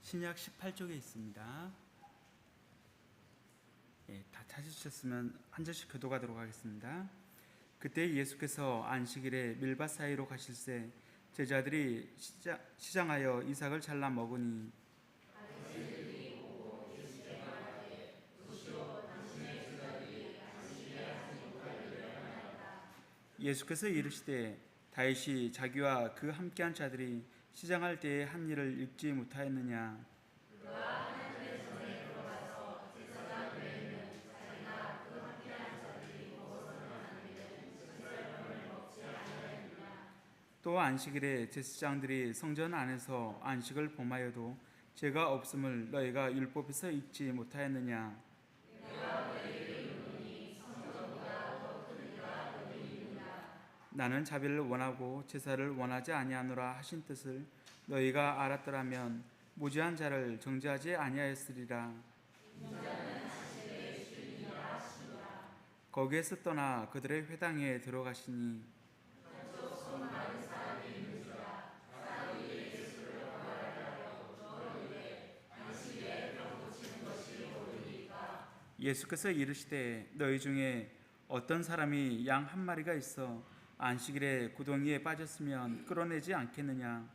신약 18쪽에 있습니다. 다 찾으셨으면 한 절씩 교도가도록 하겠습니다. 그때 예수께서 안식일에 밀밭 사이로 가실새 제자들이 시장하여 이삭을 잘라 먹으니 예수께서 이르시되 다윗이 자기와 그 함께한 자들이 시장할 때에 한 일을 읽지 못하였느냐. 또 안식일에 제사장들이 성전 안에서 안식을 범하여도 죄가 없음을 너희가 율법에서 읽지 못하였느냐. 나는 자비를 원하고 제사를 원하지 아니하노라 하신 뜻을 너희가 알았더라면 무죄한 자를 정죄하지 아니하였으리라. 거기에서 떠나 그들의 회당에 들어가시니 예수께서 이르시되 너희 중에 어떤 사람이 양 한 마리가 있어 안식일에 구덩이에 빠졌으면 끌어내지 않겠느냐.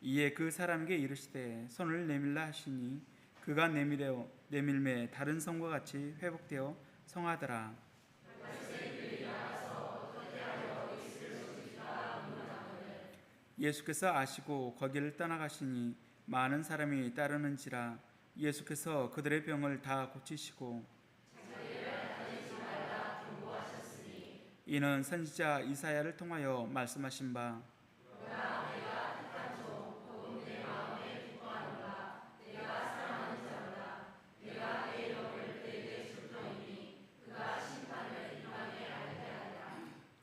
이에 그 사람에게 이르시되 손을 내밀라 하시니 그가 내밀매 다른 성과 같이 회복되어 성하더라. 예수께서 아시고 거기를 떠나가시니 많은 사람이 따르는지라. 예수께서 그들의 병을 다 고치시고 이는 선지자 이사야를 통하여 말씀하신 바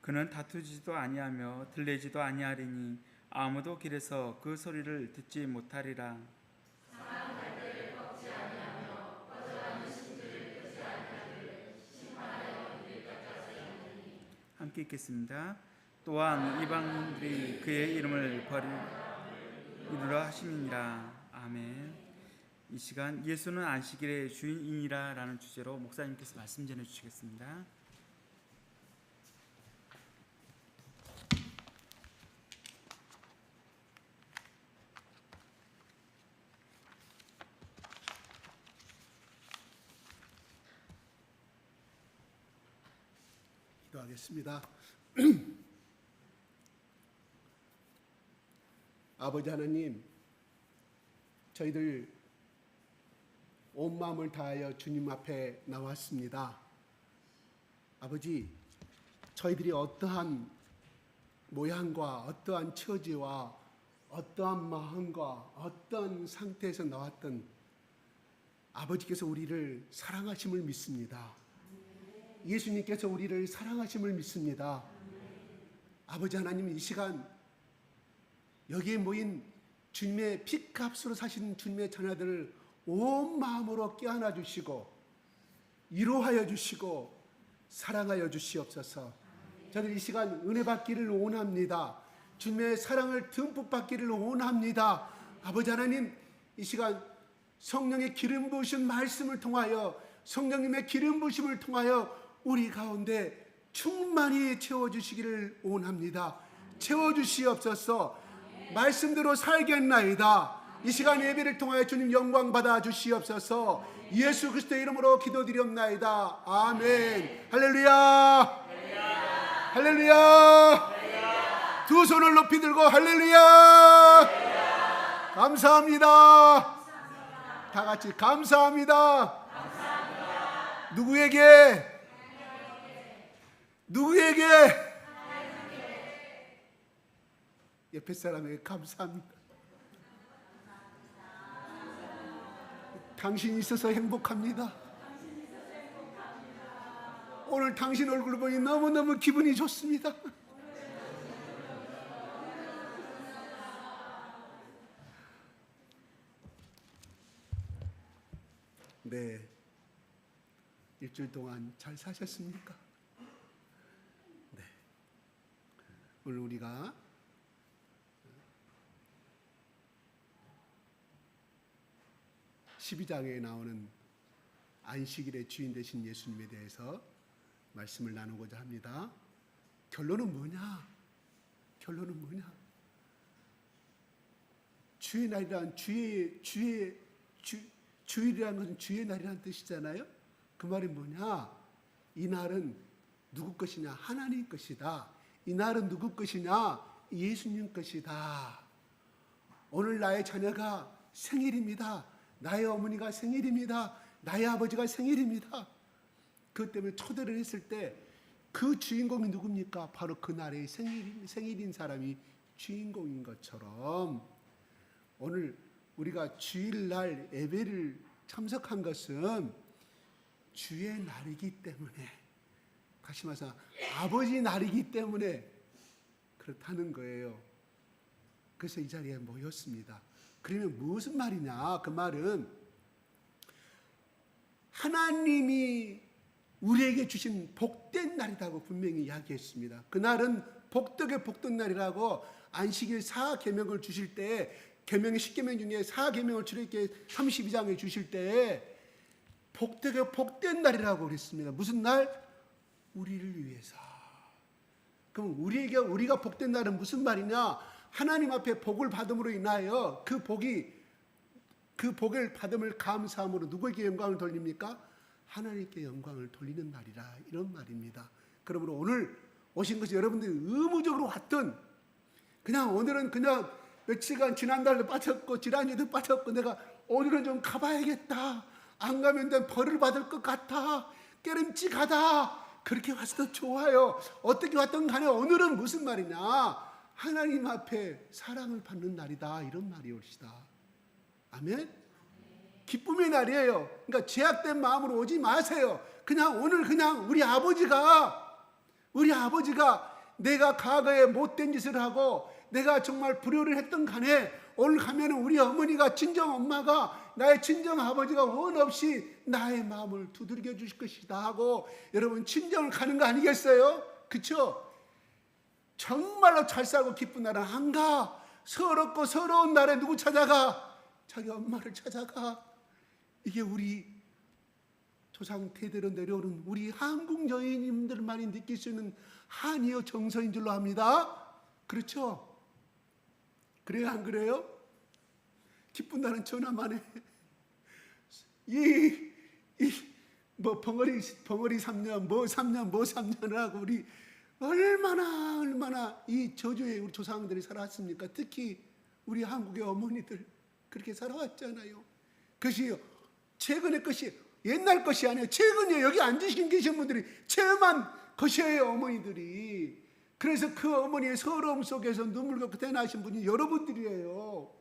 그는 다투지도 아니하며 들리지도 아니하리니 아무도 길에서 그 소리를 듣지 못하리라. 함께 읽겠습니다. 또한 이방인들이 그의 이름을 버리리라 하심이니라. 아멘. 이 시간 예수는 안식일의 주인이라 라는 주제로 목사님께서 말씀 전해 주시겠습니다. 기도하겠습니다. 아버지 하나님, 저희들 온 마음을 다하여 주님 앞에 나왔습니다. 아버지, 저희들이 어떠한 모양과 어떠한 처지와 어떠한 마음과 어떠한 상태에서 나왔던 아버지께서 우리를 사랑하심을 믿습니다. 예수님께서 우리를 사랑하심을 믿습니다. 아버지 하나님, 이 시간 여기에 모인 주님의 피값으로 사신 주님의 자녀들을 온 마음으로 껴안아 주시고 위로하여 주시고 사랑하여 주시옵소서. 저는 이 시간 은혜 받기를 원합니다. 주님의 사랑을 듬뿍 받기를 원합니다. 아버지 하나님, 이 시간 성령의 기름 부으신 말씀을 통하여 성령님의 기름 부으심을 통하여 우리 가운데 충만히 채워주시기를 원합니다. 채워주시옵소서. 말씀대로 살겠나이다. 이 시간 예배를 통하여 주님 영광 받아 주시옵소서. 예수 그리스도의 이름으로 기도드리옵나이다. 아멘. 할렐루야. 할렐루야. 두 손을 높이 들고 할렐루야. 감사합니다. 다 같이 감사합니다. 누구에게? 옆에 사람에게 감사합니다. 당신이 있어서 행복합니다. 오늘 당신 얼굴 보니 너무너무 기분이 좋습니다. 네, 일주일 동안 잘 사셨습니까? 네, 볼 우리가 12장에 나오는 안식일의 주인 되신 예수님에 대해서 말씀을 나누고자 합니다. 결론은 뭐냐? 결론은 뭐냐? 주의 날이란 주일이라는 것은 주의 날이라는 뜻이잖아요. 그 말이 뭐냐? 이 날은 누구 것이냐? 하나님 것이다. 이 날은 누구 것이냐? 예수님 것이다. 오늘 나의 자녀가 생일입니다. 나의 어머니가 생일입니다. 나의 아버지가 생일입니다. 그것 때문에 초대를 했을 때 그 주인공이 누굽니까? 바로 그날의 생일인 사람이 주인공인 것처럼 오늘 우리가 주일날 예배를 참석한 것은 주의 날이기 때문에, 다시 말해서 아버지 날이기 때문에 그렇다는 거예요. 그래서 이 자리에 모였습니다. 그러면 무슨 말이냐? 그 말은 하나님이 우리에게 주신 복된 날이라고 분명히 이야기했습니다. 그날은 복덕의 복된 날이라고 안식일 4계명을 주실 때, 계명의 10계명 중에 4계명을 출애굽기 32장에 주실 때 복덕의 복된 날이라고 그랬습니다. 무슨 날? 우리를 위해서. 그럼 우리가 복된 날은 무슨 말이냐? 하나님 앞에 복을 받음으로 인하여 그 복을 받음을 감사함으로 누구에게 영광을 돌립니까? 하나님께 영광을 돌리는 날이라, 이런 말입니다. 그러므로 오늘 오신 것이 여러분들이 의무적으로 왔든, 그냥 오늘은 그냥 며칠간 지난달도 빠졌고 지난주도 빠졌고 내가 오늘은 좀 가봐야겠다, 안 가면 난 벌을 받을 것 같아, 깨름직하다, 그렇게 왔어도 좋아요. 어떻게 왔든 간에 오늘은 무슨 말이냐? 하나님 앞에 사랑을 받는 날이다, 이런 말이 옳시다. 아멘? 기쁨의 날이에요. 그러니까 죄악된 마음으로 오지 마세요. 그냥 오늘 그냥 우리 아버지가 내가 과거에 못된 짓을 하고 내가 정말 불효를 했던 간에 오늘 가면 우리 어머니가, 친정 엄마가, 나의 친정 아버지가 원 없이 나의 마음을 두들겨 주실 것이다 하고 여러분 친정을 가는 거 아니겠어요? 그렇죠? 정말로 잘 살고 기쁜 날은 안 가. 서럽고 서러운 날에 누구 찾아가? 자기 엄마를 찾아가. 이게 우리 조상 대대로 내려오는 우리 한국 여인님들만이 느낄 수 있는 한이요 정서인 줄로 압니다. 그렇죠? 그래요, 안 그래요? 기쁜 날은 전화만 해. 뭐 벙어리 3년, 뭐 3년을 하고 우리 얼마나 이 저주에 우리 조상들이 살아왔습니까? 특히 우리 한국의 어머니들 그렇게 살아왔잖아요. 그것이 최근의 것이 옛날 것이 아니에요. 최근에 여기 앉으신 계신 분들이 체험한 것이에요, 어머니들이. 그래서 그 어머니의 서러움 속에서 눈물 겪고 태어나신 분이 여러분들이에요.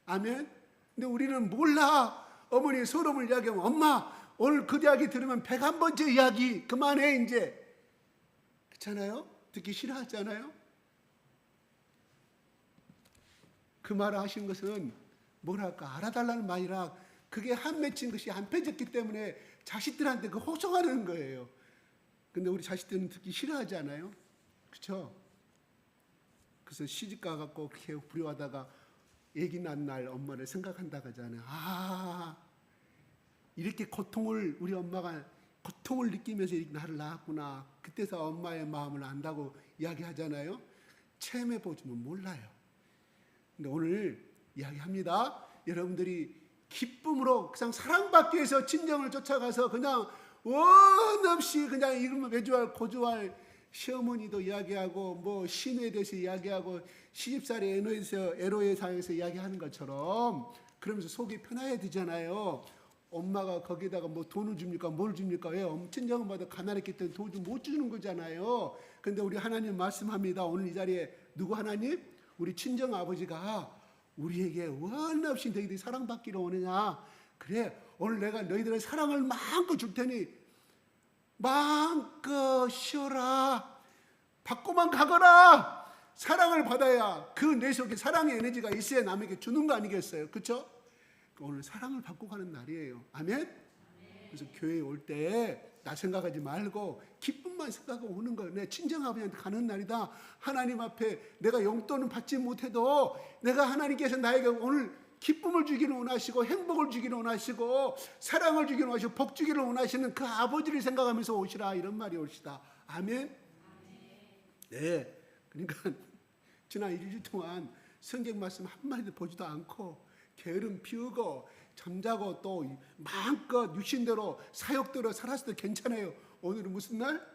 아멘? 근데 우리는 몰라. 어머니의 서러움을 이야기하면 엄마 오늘 그 이야기 들으면 101번째 이야기 그만해 이제. 그렇잖아요? 듣기 싫어하잖아요? 그 말을 하신 것은 뭐랄까 알아달라는 말이라, 그게 한 맺힌 것이 안 펴졌기 때문에 자식들한테 그 호소하는 거예요. 근데 우리 자식들은 듣기 싫어하지 않아요? 그렇죠? 그래서 시집가 갖고 그렇게 불효하다가 애기 낳은 날 엄마를 생각한다고 하잖아요. 아, 이렇게 우리 엄마가 고통을 느끼면서 이렇게 나를 낳았구나. 그때서 엄마의 마음을 안다고 이야기하잖아요. 체험해 보지면 몰라요. 근데 오늘 이야기합니다. 여러분들이 기쁨으로 그냥 사랑받기 위해서 친정을 쫓아가서 그냥 원 없이 그냥 이름을 매주할 고주할 시어머니도 이야기하고 뭐 신에 대해서 이야기하고 시집살이 에로에 사에서 이야기하는 것처럼 그러면서 속이 편해야 되잖아요. 엄마가 거기다가 뭐 돈을 줍니까? 뭘 줍니까? 왜? 친정엄마도 가난했기 때문에 돈 좀 못 주는 거잖아요. 근데 우리 하나님 말씀합니다. 오늘 이 자리에 누구 하나님? 우리 친정 아버지가 우리에게 원 없이 너희들이 사랑받기로 오느냐? 그래, 오늘 내가 너희들의 사랑을 마음껏 줄 테니 마음껏 쉬어라. 받고만 가거라. 사랑을 받아야 그 내 속에 사랑의 에너지가 있어야 남에게 주는 거 아니겠어요? 그렇죠? 오늘 사랑을 받고 가는 날이에요. 아멘? 그래서 교회에 올 때 나 생각하지 말고 기쁨만 생각하고 오는 거예요. 내 친정아버지한테 가는 날이다. 하나님 앞에 내가 용돈은 받지 못해도 내가 하나님께서 나에게 오늘 기쁨을 주기를 원하시고 행복을 주기를 원하시고 사랑을 주기를 원하시고 복 주기를 원하시는 그 아버지를 생각하면서 오시라, 이런 말이 옳시다. 아멘? 네. 그러니까 지난 일주일 동안 성경 말씀 한마디도 보지도 않고 게으름 피우고 잠자고 또 마음껏 육신대로 사역대로 살았을 때 괜찮아요. 오늘은 무슨 날?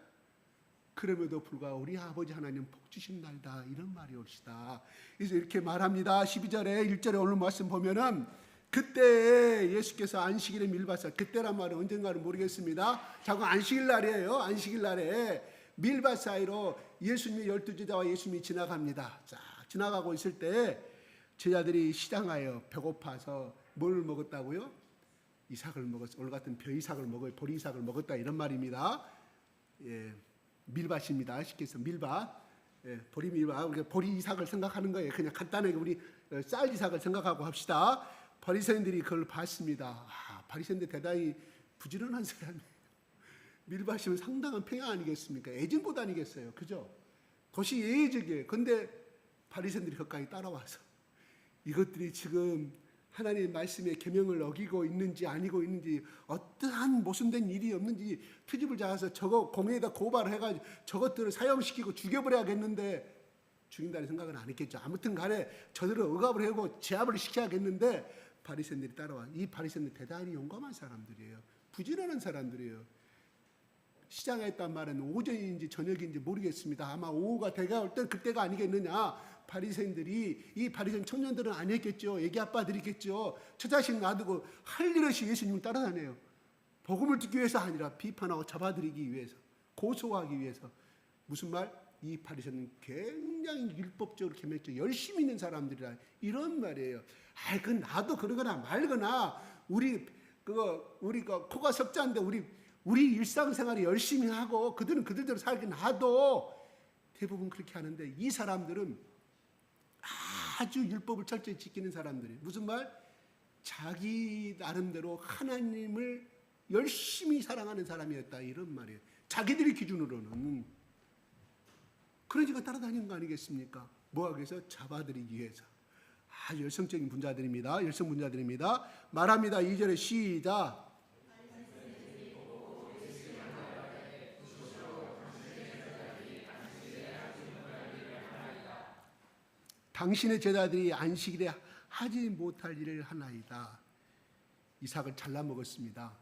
그럼에도 불구하고 우리 아버지 하나님 복 주신 날이다, 이런 말이 옳시다. 그래서 이렇게 말합니다. 12절에 1절에 오늘 말씀 보면은 그때 예수께서 안식일에 밀밭에, 그때란 말은 언젠가는 모르겠습니다. 자꾸 안식일 날이에요. 안식일 날에 밀밭 사이로 예수님의 12제자와 예수님이 지나갑니다. 자, 지나가고 있을 때 제자들이 시장하여 배고파서 뭘 먹었다고요? 이삭을 먹었어. 오늘 같은 벼이삭을 먹어요. 보리이삭을 먹었다, 이런 말입니다. 예, 밀밭입니다. 쉽게 해서 밀밭. 예, 보리밀밭. 우리가 보리이삭을 생각하는 거예요. 그냥 간단하게 우리 쌀이삭을 생각하고 합시다. 바리새인들이 그걸 봤습니다. 바리새인들 대단히 부지런한 사람이에요. 밀밭이면 상당한 평야 아니겠습니까? 애진곳 아니겠어요, 그죠? 도시 예외적이에요. 근데 바리새인들이 가까이 따라와서 이것들이 지금 하나님의 말씀에 계명을 어기고 있는지 아니고 있는지, 어떠한 모순된 일이 없는지 트집을 잡아서 저거 공회에다 고발을 해가지고 저것들을 사형시키고 죽여버려야겠는데, 죽인다는 생각은 안 했겠죠. 아무튼 간에 저들을 억압을 하고 제압을 시켜야겠는데 바리새인들이 따라와. 이 바리새인들 대단히 용감한 사람들이에요. 부지런한 사람들이에요. 시장에 있단 말은 오전인지 저녁인지 모르겠습니다. 아마 오후가 돼가올 땐 그때가 아니겠느냐. 바리새인들이, 이 바리새인 청년들은 아니었겠죠. 애기 아빠들이겠죠. 처자식 놔두고 할 일 없이 예수님을 따라다녀요. 복음을 듣기 위해서 아니라 비판하고 잡아들이기 위해서, 고소하기 위해서. 무슨 말? 이 바리새인은 굉장히 율법적으로 계명적으로 열심히 있는 사람들이라, 이런 말이에요. 그 나도 그러거나 말거나 우리가 코가 석자인데 우리 일상생활을 열심히 하고 그들은 그들대로 살게 놔도 대부분 그렇게 하는데, 이 사람들은 아주 율법을 철저히 지키는 사람들이에요. 무슨 말? 자기 나름대로 하나님을 열심히 사랑하는 사람이었다, 이런 말이에요. 자기들의 기준으로는. 그러니까 따라다니는 거 아니겠습니까? 뭐하기 위해서? 잡아들이기 위해서. 아주 열성적인 분자들입니다. 열성 분자들입니다. 말합니다. 2절에 시작. 당신의 제자들이 안식일에 하지 못할 일을 하나이다. 이삭을 잘라 먹었습니다.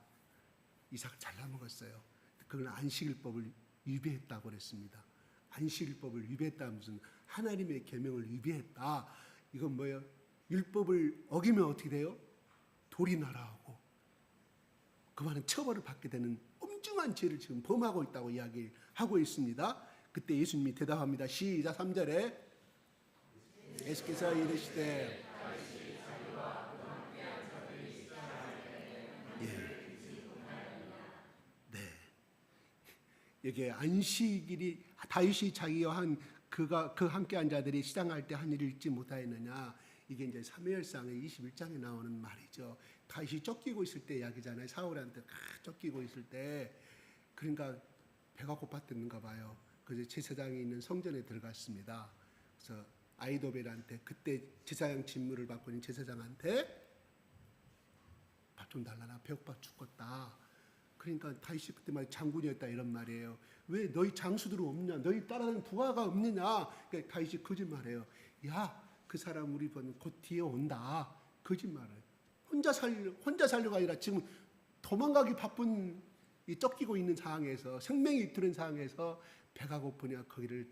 이삭을 잘라 먹었어요. 그건 안식일법을 위배했다고 그랬습니다. 안식일법을 위배했다, 무슨 하나님의 계명을 위배했다. 이건 뭐예요? 율법을 어기면 어떻게 돼요? 돌이 날아오고 그 말은 처벌을 받게 되는 엄중한 죄를 지금 범하고 있다고 이야기하고 있습니다. 그때 예수님이 대답합니다. 시작. 3절에 예수께서 이르시되, 여기 안식일이 다윗이 자기와 그 함께한 자들이 시장할 때 한 일을 잊지 못하였느냐. 이게 이제 사무엘상의 21장에 나오는 말이죠. 다윗이 쫓기고 있을 때 이야기잖아요. 사울한테 쫓기고 있을 때, 그러니까 배가 고팠던가 봐요. 그래서 제사장이 있는 성전에 들어갔습니다. 그래서 아이도벨한테, 그때 제사장 직무를 받고 있는 제사장한테 밥 좀 달라나, 배고파 죽겠다. 그러니까 다윗이 그때 말 장군이었다, 이런 말이에요. 왜 너희 장수들은 없냐? 너희 따라다니는 부하가 없느냐? 그러니까 다윗이 거짓말해요. 야, 그 사람 우리 곧 뒤에 온다. 거짓말을. 혼자 살려가 아니라 지금 도망가기 바쁜 이 쫓기고 있는 상황에서, 생명이 이투른 상황에서 배가 고프냐, 거기를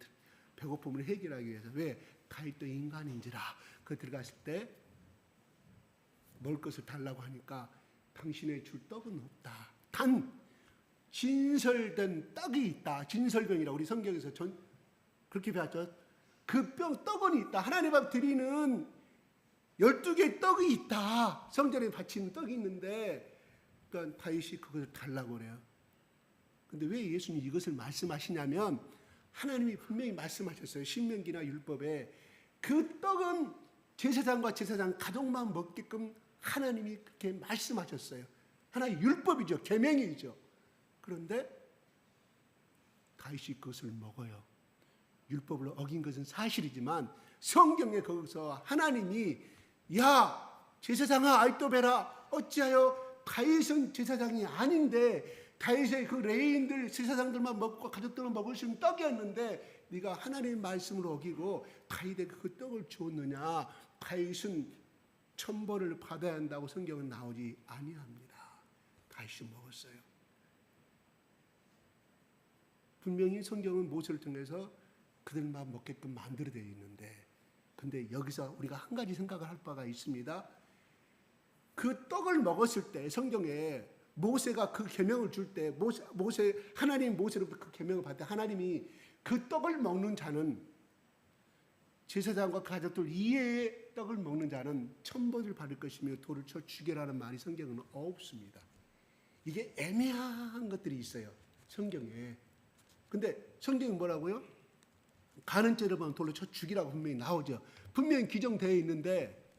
배고픔을 해결하기 위해서. 왜? 다윗도 인간인지라. 그 들어갔을 때 먹을 것을 달라고 하니까 당신의 줄 떡은 없다. 단 진설된 떡이 있다. 진설병이라고 우리 성경에서 그렇게 배웠죠. 그 떡은 있다. 하나님 앞 드리는 12개의 떡이 있다. 성전에 바치는 떡이 있는데, 그러니까 다윗이 그것을 달라고 그래요. 근데 왜 예수님이 이것을 말씀하시냐면, 하나님이 분명히 말씀하셨어요. 신명기나 율법에 그 떡은 제사장과 제사장 가족만 먹게끔 하나님이 그렇게 말씀하셨어요. 하나의 율법이죠. 계명이죠. 그런데 다윗이 그것을 먹어요. 율법을 어긴 것은 사실이지만 성경에 거기서 하나님이 야 제사장아 아이토벨아 어찌하여 다윗은 제사장이 아닌데 다윗의 그 레위인들 제사장들만 먹고 가족들만 먹을 수 있는 떡이었는데 네가 하나님의 말씀을 어기고 다윗에게 그 떡을 주었느냐. 다윗은 천벌을 받아야 한다고 성경은 나오지 아니합니다. 다윗이 먹었어요. 분명히 성경은 모세를 통해서 그들만 먹게끔 만들어져 있는데 근데 여기서 우리가 한 가지 생각을 할 바가 있습니다. 그 떡을 먹었을 때 성경에 모세가 그 계명을 줄 때 하나님 모세로부터 그 계명을 받을 때 하나님이 그 떡을 먹는 자는 제사장과 가족들 이외의 떡을 먹는 자는 천벌을 받을 것이며 돌을 쳐 죽여라는 말이 성경에는 없습니다. 이게 애매한 것들이 있어요. 성경에. 근데 성경이 뭐라고요? 가는 죄를 보면 돌로 쳐 죽이라고 분명히 나오죠. 분명히 규정되어 있는데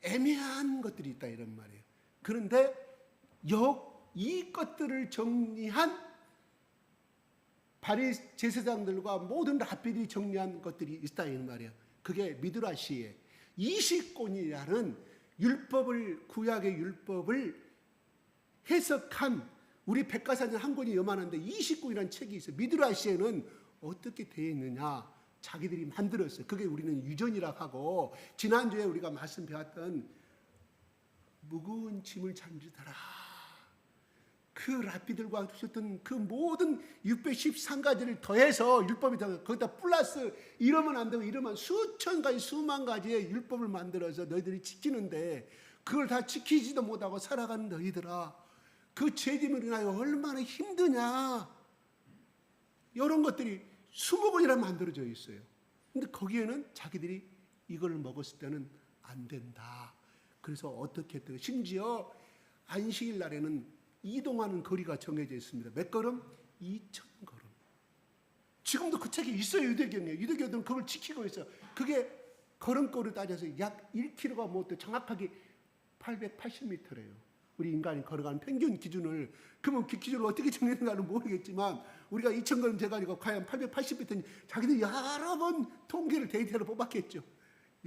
애매한 것들이 있다 이런 말이에요. 그런데 이 것들을 정리한 바리 제사장들과 모든 랍비들이 정리한 것들이 있다 이런 말이에요. 그게 미드라시의 20권이라는 율법을 구약의 율법을 해석한 우리 백과사전 한 권이 요만한데 20권이라는 책이 있어요. 미드라시에는 어떻게 되어 있느냐 자기들이 만들었어요. 그게 우리는 유전이라고 하고 지난주에 우리가 말씀 배웠던 무거운 짐을 잠지더라. 그 랍비들과 두셨던 그 모든 613가지를 더해서 율법이 더 거기다 플러스 이러면 안 되고 이러면 수천 가지 수만 가지의 율법을 만들어서 너희들이 지키는데 그걸 다 지키지도 못하고 살아가는 너희들아 그 죄짐을 인하여 얼마나 힘드냐 이런 것들이 20권이나 만들어져 있어요. 근데 거기에는 자기들이 이걸 먹었을 때는 안 된다. 그래서 어떻게 했대요? 심지어 안식일 날에는 이동하는 거리가 정해져 있습니다. 몇 걸음? 2,000걸음. 지금도 그 책이 있어요. 유대경에. 유대교들은 그걸 지키고 있어요. 그게 걸음꼴을 따져서 약 1km가 못 돼 정확하게 880m래요. 우리 인간이 걸어가는 평균 기준을. 그러면 그 기준을 어떻게 정했는가는 모르겠지만 우리가 2,000걸음 재가지고 과연 880m인지 자기들이 여러 번 통계를 데이터로 뽑았겠죠.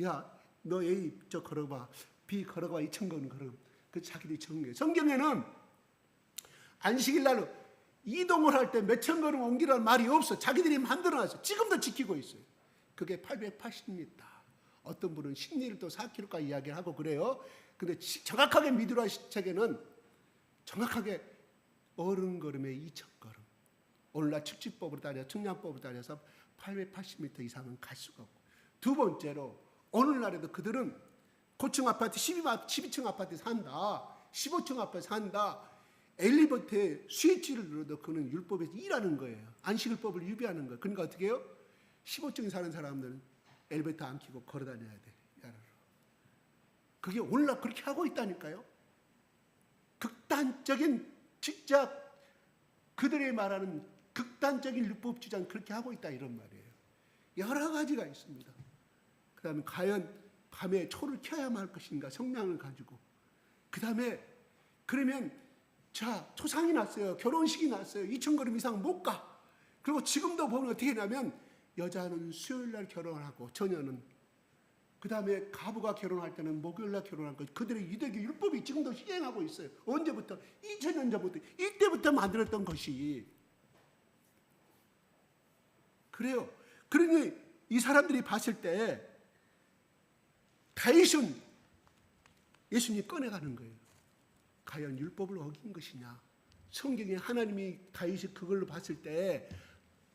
야, 너 A 저 걸어봐. B 걸어봐. 2,000걸음 걸어. 그 자기들이 정해요. 성경에는 안식일 날로 이동을 할 때 몇천 걸음 옮기라는 말이 없어. 자기들이 만들어놨어. 지금도 지키고 있어요. 그게 880m. 어떤 분은 심리를 또 4km까지 이야기를 하고 그래요. 근데 정확하게 미드라시 책에는 정확하게 어른 걸음에 2,000걸음. 오늘날 측지법으로 따져 측량법으로 따져서 880m 이상은 갈 수가 없고. 두 번째로 오늘날에도 그들은 고층 아파트 12층 아파트에 산다. 15층 아파트에 산다. 엘리베이터에 스위치를 눌러도 그는 율법에서 일하는 거예요. 안식일법을 유비하는 거예요. 그러니까 어떻게 해요? 15층에 사는 사람들은 엘리베이터 안 켜고 걸어 다녀야 돼. 그게 오늘날 그렇게 하고 있다니까요. 극단적인 진짜 그들이 말하는 극단적인 율법 주장 그렇게 하고 있다 이런 말이에요. 여러 가지가 있습니다. 그 다음에 과연 밤에 초를 켜야만 할 것인가 성명을 가지고 그 다음에 그러면 자, 초상이 났어요. 결혼식이 났어요. 2,000걸음 이상 못 가. 그리고 지금도 보면 어떻게 하냐면 여자는 수요일날 결혼하고 처녀는 그 다음에 가부가 결혼할 때는 목요일날 결혼할 거. 그들의 유대교 율법이 지금도 시행하고 있어요. 언제부터? 2000년 전부터. 이때부터 만들었던 것이. 그래요. 그러니 이 사람들이 봤을 때 다윗은 예수님이 꺼내가는 거예요. 과연 율법을 어긴 것이냐. 성경에 하나님이 다윗이 그걸로 봤을 때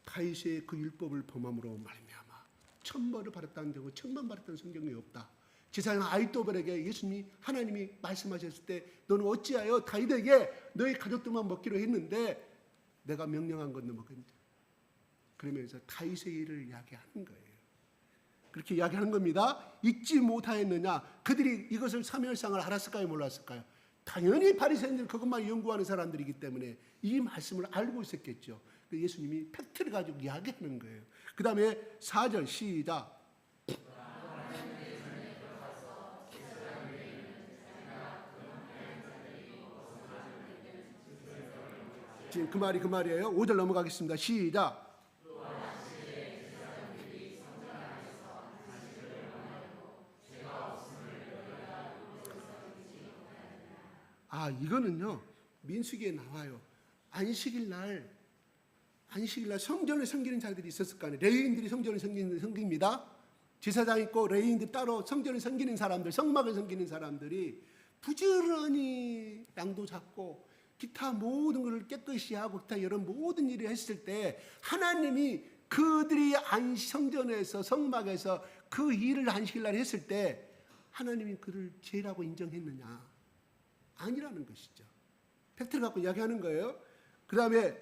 다윗의 그 율법을 범함으로 말미암아 천벌을 받았다는 적은 천만 받았다는 성경이 없다. 제사장 아히토벨에게 예수님이 하나님이 말씀하셨을 때 너는 어찌하여 다윗에게 너희 가족들만 먹기로 했는데 내가 명령한 건 너 먹겠냐. 그러면서 다윗의 일을 이야기하는 거예요. 그렇게 이야기하는 겁니다. 잊지 못하였느냐. 그들이 이것을 사멸상을 알았을까요? 몰랐을까요? 당연히 바리새인들 그것만 연구하는 사람들이기 때문에 이 말씀을 알고 있었겠죠. 예수님이 팩트를 가지고 이야기하는 거예요. 그 다음에 4절 시작. 지금 그 말이에요. 5절 넘어가겠습니다. 시작. 이거는요 민수기에 나와요. 안식일 날 성전을 섬기는 자들이 있었을 거 아니에요. 레위인들이 성전을 섬깁니다. 제사장 있고 레위인들 따로 성전을 섬기는 사람들, 성막을 섬기는 사람들이 부지런히 양도 잡고 기타 모든 것을 깨끗이 하고 기타 이런 모든 일을 했을 때 하나님이 그들이 성전에서 성막에서 그 일을 안식일 날 했을 때 하나님이 그를 죄라고 인정했느냐? 아니라는 것이죠. 팩트를 갖고 이야기하는 거예요. 그 다음에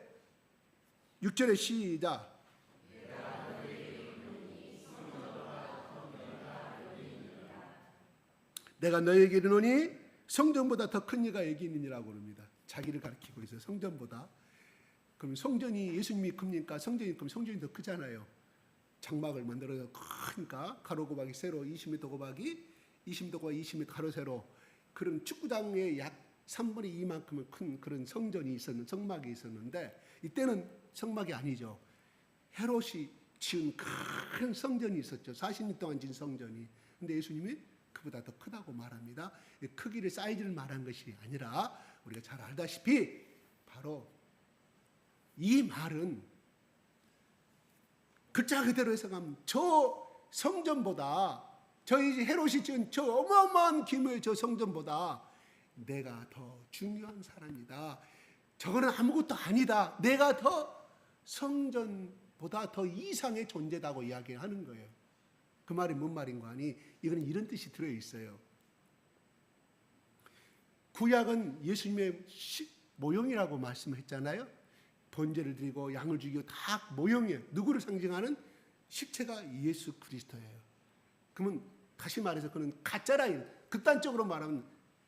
6절에 시작. 내가 너에게 이르노니 성전보다 더 큰 이가 여기 있느니라고 합니다. 자기를 가리키고 있어요. 성전보다. 그럼 성전이 예수님이 큽니까? 성전이 크면 성전이 더 크잖아요. 장막을 만들어서 크니까 가로 곱하기 세로 20m 곱하기 20m 곱하기 20m 가로 세로 그런 축구장의 약 3분의 2만큼은 큰 그런 성전이 성막이 있었는데 이때는 성막이 아니죠. 헤롯이 지은 큰 성전이 있었죠. 40년 동안 지은 성전이. 근데 예수님이 그보다 더 크다고 말합니다. 크기를 사이즈를 말한 것이 아니라 우리가 잘 알다시피 바로 이 말은 글자 그대로 해석하면 저 성전보다 저희 헤롯이 지은 저 어마어마한 규모의 저 성전보다 내가 더 중요한 사람이다. 저거는 아무것도 아니다. 내가 더 성전보다 더 이상의 존재다고 이야기하는 거예요. 그 말이 뭔 말인 거 아니? 이거는 이런 뜻이 들어있어요. 구약은 예수님의 모형이라고 말씀했잖아요. 번제를 드리고 양을 죽이고 다 모형이에요. 누구를 상징하는? 실체가 예수 그리스도예요. 그러면 다시 말해서 그는 가짜라. 극단적으로 말하면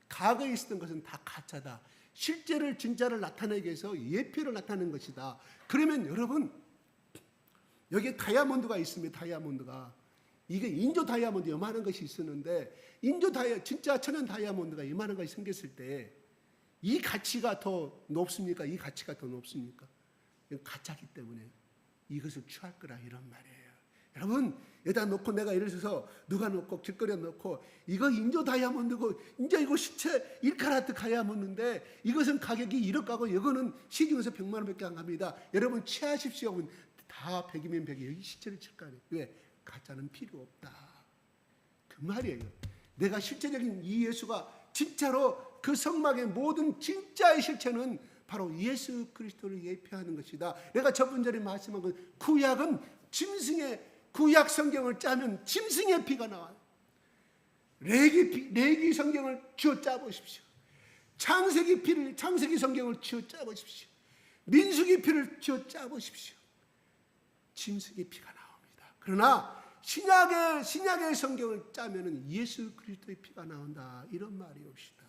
과거에 있었던 것은 다 가짜다. 실제를 진짜를 나타내기 위해서 예표를 나타내는 것이다. 그러면 여러분 여기에 다이아몬드가 있습니다. 다이아몬드가. 이게 인조 다이아몬드 요만한 것이 있었는데 진짜 천연 다이아몬드가 이만한 것이 생겼을 때 이 가치가 더 높습니까? 이 가치가 더 높습니까? 이건 가짜기 때문에 이것을 취할 거라 이런 말이에요. 여러분 여기다 놓고 내가 예를 들어서 누가 놓고 길거리에 놓고 이거 인조 다이아몬드고 이제 이거 시체 1카라트 다이아몬드인데 이것은 가격이 1억 가고 이거는 시중에서 100만 원밖에 안 갑니다. 여러분 취하십시오. 하면 다 100이면 100이 여기 시체를 칠 거 아니에요. 왜? 가짜는 필요 없다. 그 말이에요. 내가 실제적인 이 예수가 진짜로 그 성막의 모든 진짜의 실체는 바로 예수 그리스도를 예표하는 것이다. 내가 저번 전에 말씀한 건 구약은 짐승의 구약 성경을 짜면 짐승의 피가 나와요. 레기 성경을 쥐어 짜 보십시오. 창세기 성경을 쥐어 짜 보십시오. 민수기 피를 쥐어 짜 보십시오. 짐승의 피가 나옵니다. 그러나 신약의 성경을 짜면은 예수 그리스도의 피가 나온다. 이런 말이옵시다.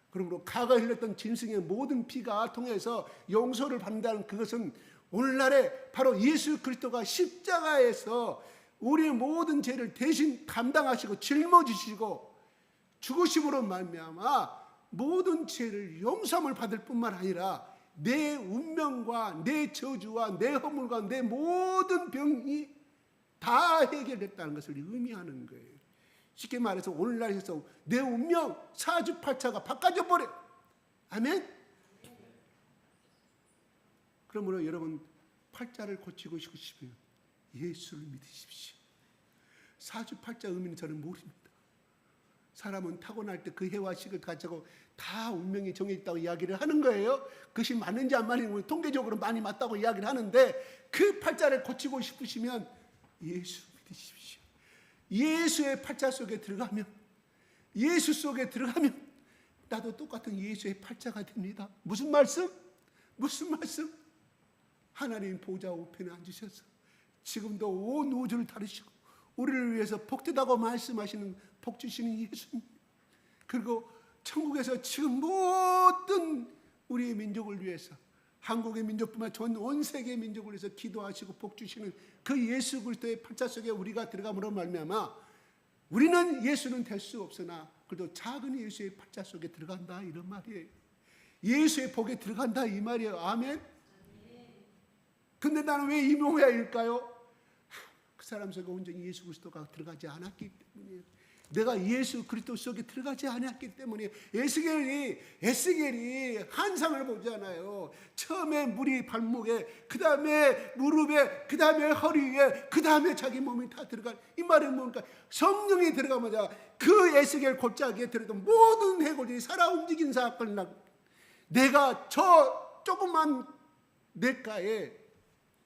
그러므로 과거에 흘렸던 짐승의 모든 피가 통해서 용서를 받는다는 그것은 오늘날에 바로 예수 그리스도가 십자가에서 우리의 모든 죄를 대신 감당하시고 짊어지시고 죽으심으로 말미암아 모든 죄를 용서함을 받을 뿐만 아니라 내 운명과 내 저주와 내 허물과 내 모든 병이 다 해결됐다는 것을 의미하는 거예요. 쉽게 말해서 오늘날에서 내 운명 사주팔자가 바꿔져 버려. 아멘. 그러므로 여러분 팔자를 고치고 싶으면 예수를 믿으십시오. 사주팔자 의미는 저는 모릅니다. 사람은 타고날 때 그 해와 식을 가지고 다 운명이 정해졌다고 이야기를 하는 거예요. 그것이 맞는지 안 맞는지 통계적으로 많이 맞다고 이야기를 하는데 그 팔자를 고치고 싶으시면 예수 믿으십시오. 예수의 팔자 속에 들어가면 예수 속에 들어가면 나도 똑같은 예수의 팔자가 됩니다. 무슨 말씀? 무슨 말씀? 하나님 보좌 우편에 앉으셔서 지금도 온 우주를 다루시고 우리를 위해서 복되다고 말씀하시는 복 주시는 예수님, 그리고 천국에서 지금 모든 우리의 민족을 위해서 한국의 민족뿐만 아니라 온 세계의 민족을 위해서 기도하시고 복 주시는 그 예수 그리스도의 팔자 속에 우리가 들어감으로 말미암아 우리는 예수는 될 수 없으나 그래도 작은 예수의 팔자 속에 들어간다 이런 말이에요. 예수의 복에 들어간다 이 말이에요. 아멘. 근데 나는 왜 이 모양일까요? 그 사람 속에 온전히 예수 그리스도가 들어가지 않았기 때문이에요. 내가 예수 그리스도 속에 들어가지 않았기 때문에. 에스겔이 환상을 보잖아요. 처음에 물이 발목에, 그 다음에 무릎에, 그 다음에 허리 위에, 그 다음에 자기 몸이 다 들어간. 이 말은 뭡니까? 성령이 들어가마자 그 에스겔 골짜기에 들어던 모든 해골들이 살아 움직이는 사건을 나고, 내가 저 조그만 냇가에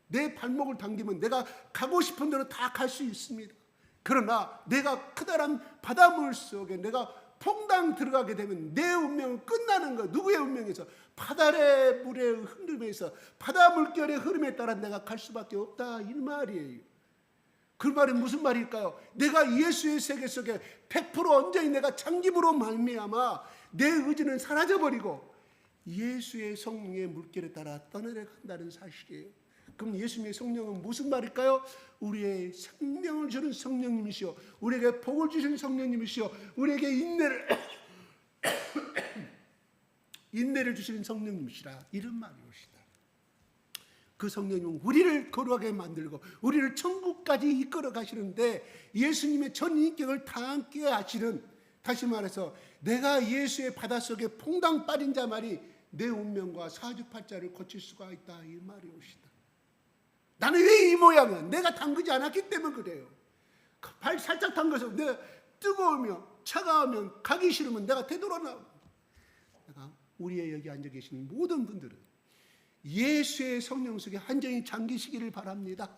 내 발목을 당기면 내가 가고 싶은 대로 다 갈 수 있습니다. 그러나 내가 커다란 바닷물 속에 내가 퐁당 들어가게 되면 내 운명은 끝나는 거예요. 누구의 운명에서? 바다의 물의 흐름에서, 바다 물결의 흐름에 따라 내가 갈 수밖에 없다 이 말이에요. 그 말은 무슨 말일까요? 내가 예수의 세계 속에 100% 온전히 내가 잠김으로 말미암아 내 의지는 사라져버리고 예수의 성령의 물결에 따라 떠내려간다는 사실이에요. 그럼 예수님의 성령은 무슨 말일까요? 우리의 생명을 주는 성령님이시오, 우리에게 복을 주신 성령님이시오, 우리에게 인내를 주시는 성령님이시라, 이런 말이옵시다. 그 성령님은 우리를 거룩하게 만들고 우리를 천국까지 이끌어 가시는데, 예수님의 전 인격을 다 함께 하시는, 다시 말해서 내가 예수의 바닷속에 퐁당 빠진 자만이 내 운명과 사주팔자를 고칠 수가 있다 이 말이옵시다. 나는 왜 이 모양은? 내가 담그지 않았기 때문에 그래요. 발 살짝 담가서 내가 뜨거우면 차가우면 가기 싫으면 내가 되돌아나고. 내가 우리의 여기 앉아 계신 모든 분들은 예수의 성령 속에 한정히 잠기시기를 바랍니다.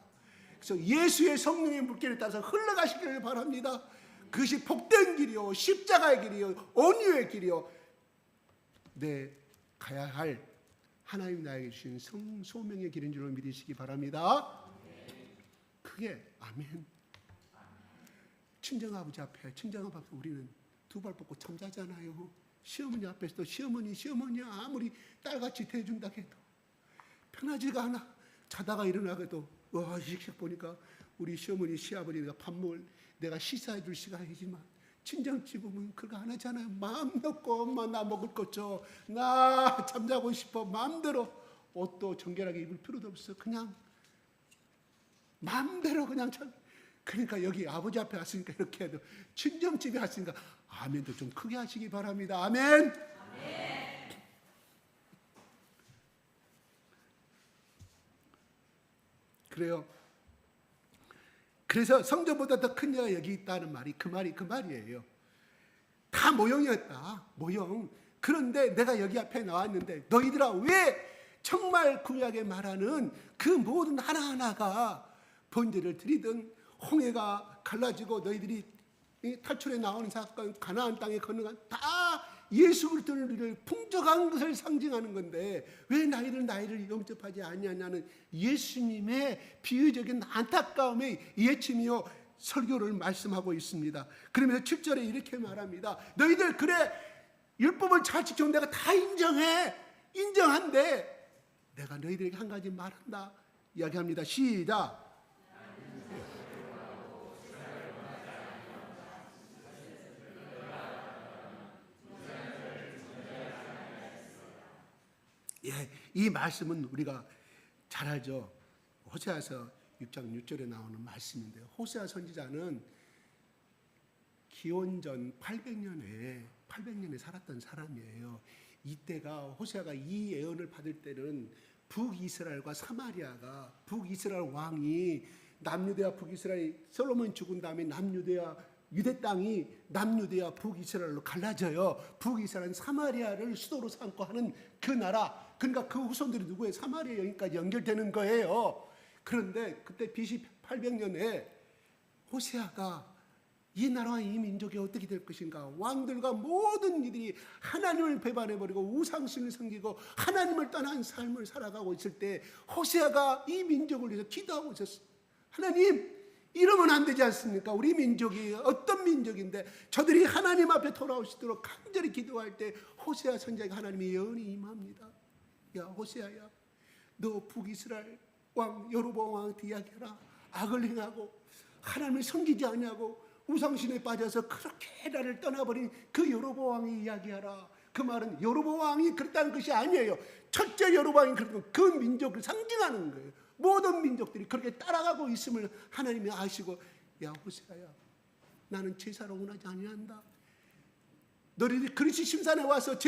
그래서 예수의 성령의 물결에 따라서 흘러가시기를 바랍니다. 그것이 복된 길이요, 십자가의 길이요, 온유의 길이요, 내 가야 할 하나님 나에게 주신 소명의 길인 줄로 믿으시기 바랍니다. 그게 아멘. 친정아버지 앞에, 친정아버지 앞에 우리는 두 발 뻗고 잠자잖아요. 시어머니 앞에서도 시어머니 아무리 딸같이 대해준다 해도 편하지가 않아. 자다가 일어나게도 와, 일찍 보니까 우리 시어머니 시아버지가 밥 먹을 내가 시사해 줄 시간이지만, 친정집 오면 그거 안 하잖아요. 마음 놓고 엄마 나 먹을 것 줘, 나 잠자고 싶어, 마음대로 옷도 정결하게 입을 필요도 없어. 그냥 마음대로 그냥 참. 그러니까 여기 아버지 앞에 왔으니까 이렇게 해도, 친정집에 왔으니까 아멘도 좀 크게 하시기 바랍니다. 아멘. 그래요. 그래서 성전보다 더 큰 여가 여기 있다는 말이 그 말이에요. 다 모형이었다, 모형. 그런데 내가 여기 앞에 나왔는데 너희들아, 왜 정말 구약에 말하는 그 모든 하나하나가 번제를 드리든 홍해가 갈라지고 너희들이 탈출해 나오는 사건, 가나안 땅에 건너간, 다 예수 그리스도를 풍족한 것을 상징하는 건데 왜 나이를 영접하지 아니하냐는 예수님의 비유적인 안타까움의 예침이요 설교를 말씀하고 있습니다. 그러면서 7절에 이렇게 말합니다. 너희들 그래 율법을 잘 지키면 내가 다 인정한데 내가 너희들에게 한 가지 말한다 이야기합니다. 시작. 예, 이 말씀은 우리가 잘 알죠. 호세아서 6장 6절에 나오는 말씀인데요. 호세아 선지자는 기원전 800년에 살았던 사람이에요. 이때가 호세아가 이 예언을 받을 때는 북이스라엘과 사마리아가, 북이스라엘 왕이 남유대와 북이스라엘, 솔로몬이 죽은 다음에 유대 땅이 남유대와 북이스라엘로 갈라져요. 북이스라엘은 사마리아를 수도로 삼고 하는 그 나라. 그러니까 그 후손들이 누구예요? 사마리아 여기까지 연결되는 거예요. 그런데 그때 BC 800년에 호세아가 이 나라와 이 민족이 어떻게 될 것인가, 왕들과 모든 이들이 하나님을 배반해버리고 우상신을 섬기고 하나님을 떠난 삶을 살아가고 있을 때 호세아가 이 민족을 위해서 기도하고 있었어요. 하나님, 이러면 안 되지 않습니까? 우리 민족이 어떤 민족인데 저들이 하나님 앞에 돌아올 수 있도록 간절히 기도할 때 호세아 선지자에게 하나님의 예언이 임합니다. 야 호세아야, 너 북이스라엘 왕 여로보암 왕한테 이야기해라. 악을 행하고 하나님을 섬기지 아니하고 우상신에 빠져서 그렇게 나를 떠나버린 그 여로보암 왕이 이야기하라. 그 말은 여로보암이 그랬다는 것이 아니에요. 첫째 여로보암이 그랬던 그 민족을 상징하는 거예요. 모든 민족들이 그렇게 따라가고 있음을 하나님이 아시고, 야 호세아야, 나는 제사를 원하지 아니한다. 너희들이 그리스 심산에 와서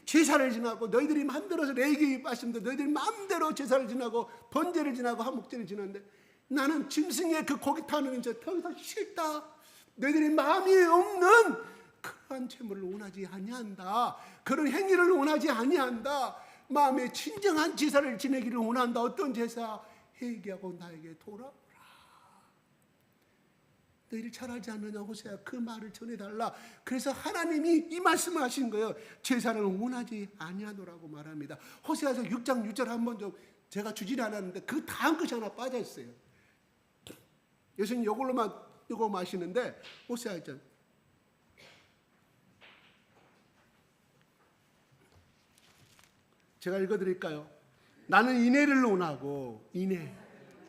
제사를 지나고, 너희들이 마음대로 레위기 말씀도 너희들이 마음대로 제사를 지나고 번제를 지나고 한목제를 지났는데, 나는 짐승의 그 고기 타는 저 더 이상 싫다. 너희들이 마음이 없는 그러한 제물을 원하지 아니한다. 그런 행위를 원하지 아니한다. 마음에 진정한 제사를 지내기를 원한다. 어떤 제사? 회개하고 나에게 돌아오라. 너희를 잘하지 않느냐 호세야, 그 말을 전해달라. 그래서 하나님이 이 말씀을 하신 거예요. 제사를 원하지 아니하노라고 말합니다. 호세아서 6장 6절 한번 좀 제가 주지는 않았는데 그 다음 것이 하나 빠져 있어요. 예수님 이걸로만 이거 마시는데, 호세아 1장 제가 읽어드릴까요? 나는 인애를 원하고, 인애,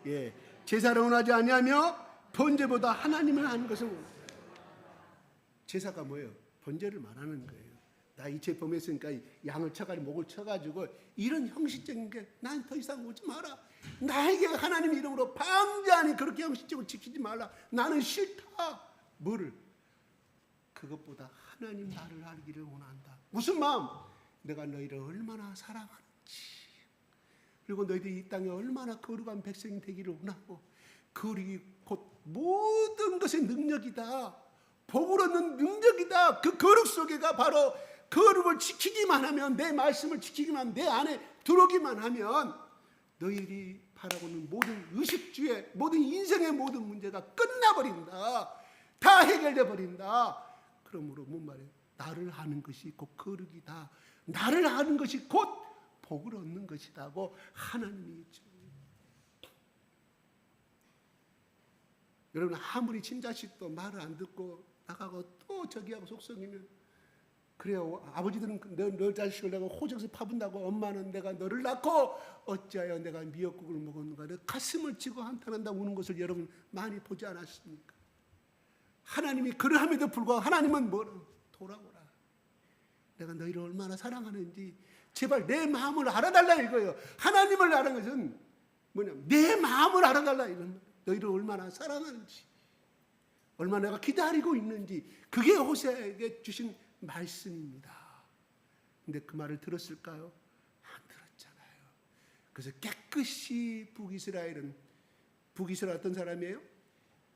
예, 제사를 원하지 아니하며 번제보다 하나님을 아는 것을 원한다. 제사가 뭐예요? 번제를 말하는 거예요. 나 이체 범했으니까 양을 쳐가지고 목을 쳐가지고 이런 형식적인 게 난 더 이상 오지 마라. 나에게 하나님 이름으로 방자하니 그렇게 형식적으로 지키지 말라. 나는 싫다. 뭐를? 그것보다 하나님 나를 알기를 원한다. 무슨 마음? 내가 너희를 얼마나 사랑하는지, 그리고 너희들이 이 땅에 얼마나 거룩한 백성이 되기를 원하고, 거룩이 곧 모든 것의 능력이다. 복을 얻는 능력이다. 그 거룩 속에가 바로 거룩을 지키기만 하면, 내 말씀을 지키기만 하면, 내 안에 들어오기만 하면 너희들이 바라보는 모든 의식주의, 모든 인생의 모든 문제가 끝나버린다. 다 해결돼 버린다. 그러므로 뭔 말이에요? 나를 아는 것이 곧 거룩이다. 나를 아는 것이 곧 복을 얻는 것이라고 하나님이 있죠. 여러분, 아무리 친자식도 말을 안 듣고 나가고 또 저기하고 속썩이면, 그래요. 아버지들은 너 자식을 내가 호적에서 파본다고, 엄마는 내가 너를 낳고 어찌하여 내가 미역국을 먹었는가, 내 가슴을 치고 한탄한다 우는 것을 여러분 많이 보지 않았습니까? 하나님이 그러함에도 불구하고 하나님은 뭐라? 돌아오라. 내가 너희를 얼마나 사랑하는지 제발 내 마음을 알아달라 이거예요. 하나님을 아는 것은 뭐냐면 내 마음을 알아달라 이런 거예요. 너희를 얼마나 사랑하는지, 얼마나 내가 기다리고 있는지, 그게 호세아에게 주신 말씀입니다. 근데 그 말을 들었을까요? 안 들었잖아요. 그래서 깨끗이 북이스라엘 어떤 사람이에요?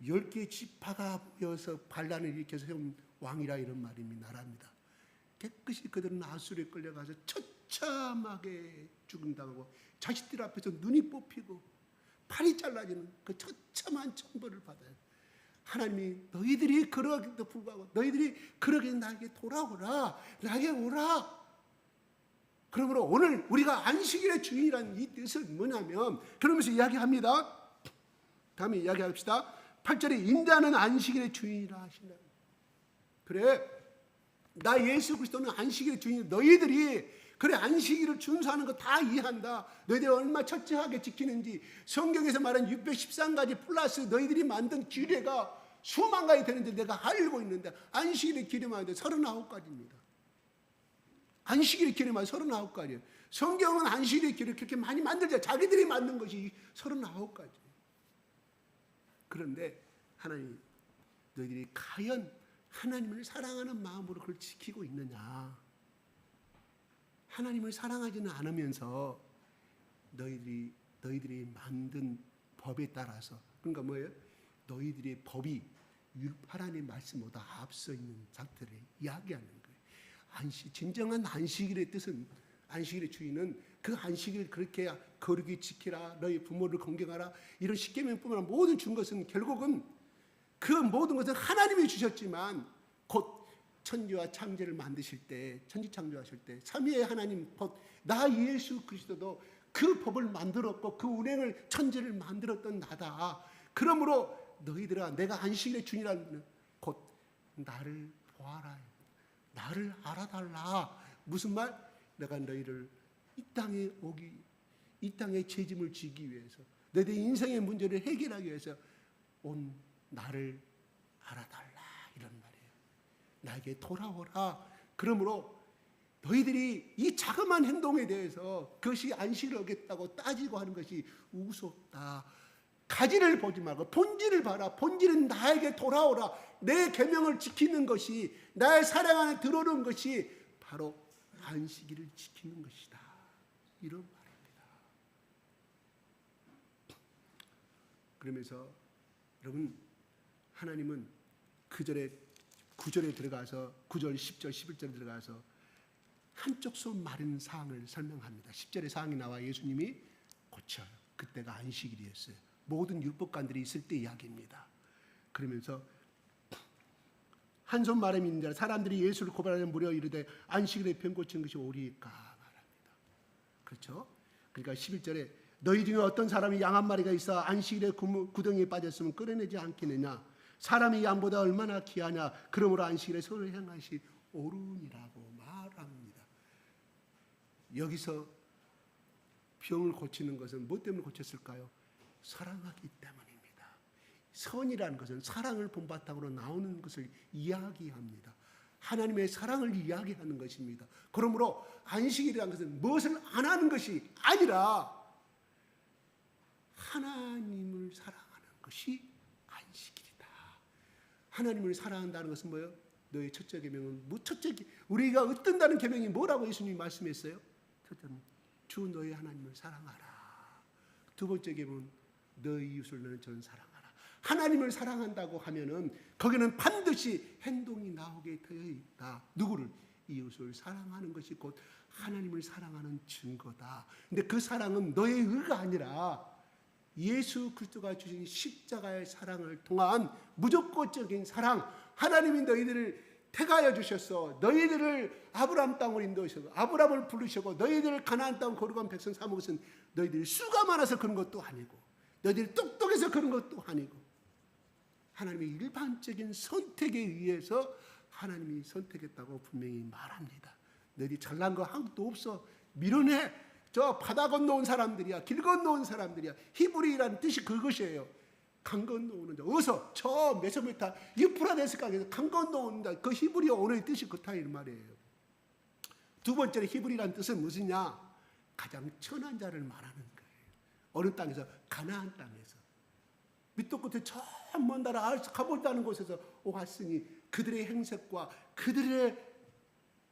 10개의 지파가 모여서 반란을 일으켜서 세운 왕이라 이런 말입니다. 나라입니다. 깨끗이 그들은 아수르에 끌려가서 처참하게 죽음당하고, 자식들 앞에서 눈이 뽑히고 팔이 잘라지는 그 처참한 천벌을 받아요. 하나님이 너희들이 그러기도 불구하고, 너희들이 그러게 나에게 돌아오라, 나에게 오라. 그러므로 오늘 우리가 안식일의 주인이라는 이 뜻은 뭐냐면, 그러면서 이야기합니다. 다음에 이야기합시다. 8절에 인자는 안식일의 주인이라 하신다. 그래, 나 예수 그리스도는 안식일의 주인. 너희들이 그래 안식일을 준수하는 거 다 이해한다. 너희들이 얼마나 철저하게 지키는지. 성경에서 말한 613가지 플러스 너희들이 만든 규례가 수만 가지 되는데 내가 알고 있는데, 안식일의 규례만 하는데 39가지입니다. 안식일의 규례만 39가지예요. 성경은 안식일의 규례를 그렇게 많이 만들자. 자기들이 만든 것이 39가지. 그런데 하나님, 너희들이 과연 하나님을 사랑하는 마음으로 그걸 지키고 있느냐? 하나님을 사랑하지는 않으면서 너희들이 만든 법에 따라서, 그러니까 뭐예요? 너희들의 법이 하나님 말씀보다 앞서 있는 상태를 이야기하는 거예요. 진정한 안식일의 뜻은, 안식일의 주인은 그 안식일을 그렇게 거룩히 지키라, 너희 부모를 공경하라, 이런 십계명뿐만 아니라 모든 준 것은 결국은 그 모든 것은 하나님이 주셨지만, 곧 천지와 창조를 만드실 때, 천지 창조하실 때 삼위의 하나님 곧 나 예수 그리스도도 그 법을 만들었고 그 운행을 천지를 만들었던 나다. 그러므로 너희들아, 내가 안식일의 주인이라는 곧 나를 보아라, 나를 알아달라. 무슨 말? 내가 너희를 이 땅의 죄짐을 지기 위해서, 너희들 인생의 문제를 해결하기 위해서 온 나를 알아달라 이런 말이에요. 나에게 돌아오라. 그러므로 너희들이 이 자그마한 행동에 대해서 그것이 안식을 어겼다고 따지고 하는 것이 우습다. 가지를 보지 말고 본질을 봐라. 본질은 나에게 돌아오라. 내 계명을 지키는 것이, 나의 사랑 안에 들어오는 것이 바로 안식일을 지키는 것이다. 이런 말입니다. 그러면서 여러분, 하나님은 그 구절에 들어가서 9절, 10절, 11절에 들어가서 한쪽 손 마른 상을 설명합니다. 10절의 상이 나와 예수님이 고쳐요. 그때가 안식일이었어요. 모든 율법관들이 있을 때 이야기입니다. 그러면서 한 손 마름인 자 사람들이 예수를 고발하여 무려 이르되 안식일에 병 고친 것이 옳으니까 말합니다. 그렇죠? 그러니까 11절에 너희 중에 어떤 사람이 양 한 마리가 있어 안식일에 구덩이에 빠졌으면 끌어내지 않겠느냐. 사람이 양보다 얼마나 귀하냐. 그러므로 안식일에 선을 행하시 옳으니라고 말합니다. 여기서 병을 고치는 것은 뭐 때문에 고쳤을까요? 사랑하기 때문입니다. 선이라는 것은 사랑을 본바탕으로 나오는 것을 이야기합니다. 하나님의 사랑을 이야기하는 것입니다. 그러므로 안식일이라는 것은 무엇을 안 하는 것이 아니라 하나님을 사랑하는 것이 안식일이다. 하나님을 사랑한다는 것은 뭐예요? 너의 첫째 계명은 우리가 얻는다는 계명이 뭐라고 예수님이 말씀했어요? 첫째는 주 너의 하나님을 사랑하라. 두 번째 계명은 너의 이웃을 너는 저는 사랑하라. 하나님을 사랑한다고 하면은 거기는 반드시 행동이 나오게 되어 있다. 누구를? 이웃을 사랑하는 것이 곧 하나님을 사랑하는 증거다. 근데 그 사랑은 너의 의가 아니라 예수 그리스도가 주신 십자가의 사랑을 통한 무조건적인 사랑. 하나님이 너희들을 택하여 주셨어. 너희들을 아브라함 땅으로 인도하셔서 아브라함을 부르시고 너희들을 가나안 땅 거룩한 백성 삼은 것은 너희들이 수가 많아서 그런 것도 아니고 너희들이 똑똑해서 그런 것도 아니고 하나님의 일반적인 선택에 의해서 하나님이 선택했다고 분명히 말합니다. 너희들이 잘난 거 한것도 없어. 밀어내. 저 바다 건너온 사람들이야. 길 건너온 사람들이야. 히브리라는 뜻이 그것이에요. 강 건너오는 자. 어서 저 메소포타미아 유프라데스 강에서 강 건너오는 자. 그 히브리 언어의 뜻이 그렇다 이 말이에요. 두 번째로 히브리라는 뜻은 무엇이냐? 가장 천한 자를 말하는 거예요. 어느 땅에서? 가나안 땅에서. 밑도 끝에 저 먼 나라 가보다는 곳에서 왔으니 그들의 행색과 그들의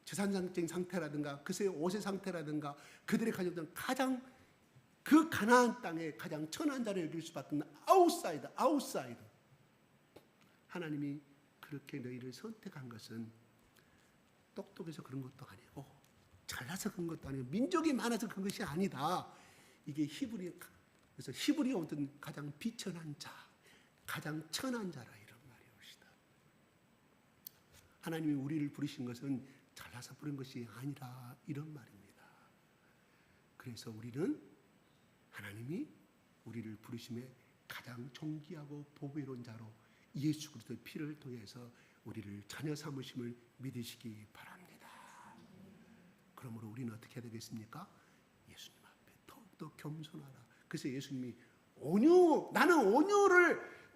재산적인 상태라든가 그의 옷의 상태라든가 그들이 가지고 있는 가장 그 가나안 땅에 가장 천한 자를 여길 수밖에 없는 아웃사이더. 하나님이 그렇게 너희를 선택한 것은 똑똑해서 그런 것도 아니고 잘나서 그런 것도 아니고 민족이 많아서 그런 것이 아니다. 이게 그래서 히브리어 어떤 가장 비천한 자, 가장 천한 자라 이런 말이옵시다. 하나님이 우리를 부르신 것은 잘나서 부른 것이 아니라 이런 말입니다. 그래서 우리는 하나님이 우리를 부르심에 가장 존귀하고 보배로운 자로 예수 그리스도의 피를 통해서 우리를 자녀 삼으심을 믿으시기 바랍니다. 그러므로 우리는 어떻게 해야 되겠습니까? 예수님 앞에 더욱더 겸손하라. 그래서 예수님이 나는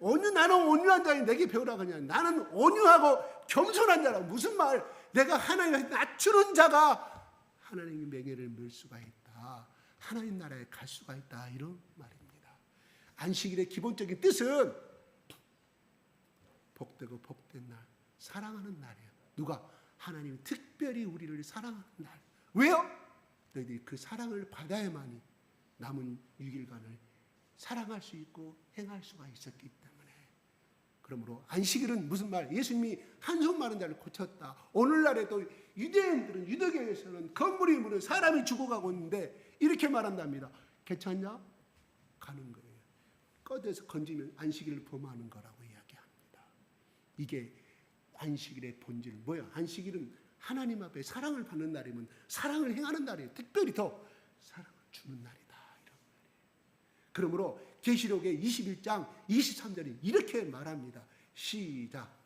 온유한 자니 내게 배우라고 하냐. 나는 온유하고 겸손한 자라. 무슨 말? 내가 하나님을 낮추는 자가 하나님의 명예를 멸 수가 있다. 하나님 나라에 갈 수가 있다. 이런 말입니다. 안식일의 기본적인 뜻은 복되고 복된 날, 사랑하는 날이에요. 누가? 하나님이 특별히 우리를 사랑하는 날. 왜요? 너희들이 그 사랑을 받아야만이 남은 6일간을 사랑할 수 있고 행할 수가 있었기 때문에. 그러므로 안식일은 무슨 말? 예수님이 한손 마른 자를 고쳤다. 오늘날에도 유대인들은 유대교에서는 건물이 무너 사람이 죽어가고 있는데 이렇게 말한답니다. 괜찮냐? 가는 거예요. 꺼져서 건지면 안식일을 범하는 거라고 이야기합니다. 이게 안식일의 본질 뭐야? 안식일은 하나님 앞에 사랑을 받는 날이면 사랑을 행하는 날이에요. 특별히 더 사랑을 주는 날이다. 이런 말이에요. 그러므로 계시록의 21장 23절이 이렇게 말합니다. 시작.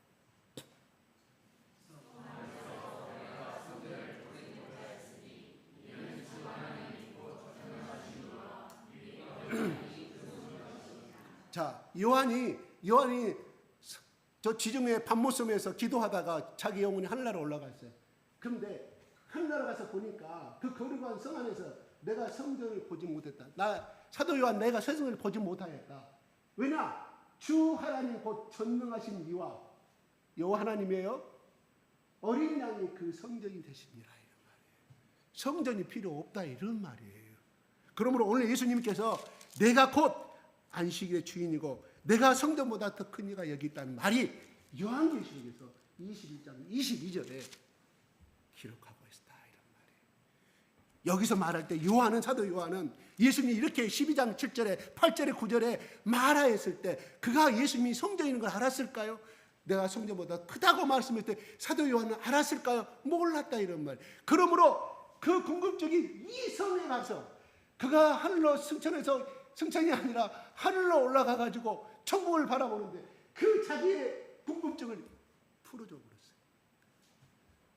자, 요한이 저 지중해 밤모섬에서 기도하다가 자기 영혼이 하늘나라 올라갔어요. 그런데 하늘나라 가서 보니까 그 거룩한 성 안에서 내가 성전을 보지 못했다. 나 사도 요한 내가 성전을 보지 못하였다. 왜냐? 주 하나님 곧 전능하신 이와 여호와 하나님이에요. 어린 양이 그 성전이 되시니라 이런 말이에요. 성전이 필요 없다 이런 말이에요. 그러므로 오늘 예수님께서 내가 곧 안식일의 주인이고 내가 성전보다 더 큰 이가 여기 있다는 말이 요한계시록에서 21장 22절에 기록하고 있다 이런 말이에요. 여기서 말할 때 요한은 사도 요한은 예수님이 이렇게 12장 7절에 8절에 9절에 말하였을 때 그가 예수님이 성전인 걸 알았을까요? 내가 성전보다 크다고 말씀했을 때 사도 요한은 알았을까요? 몰랐다 이런 말. 그러므로 그 궁극적인 이 성에 가서 그가 하늘로 승천이 아니라 하늘로 올라가 가지고 천국을 바라보는데 그 자기의 궁금증을 풀어줘 버렸어요.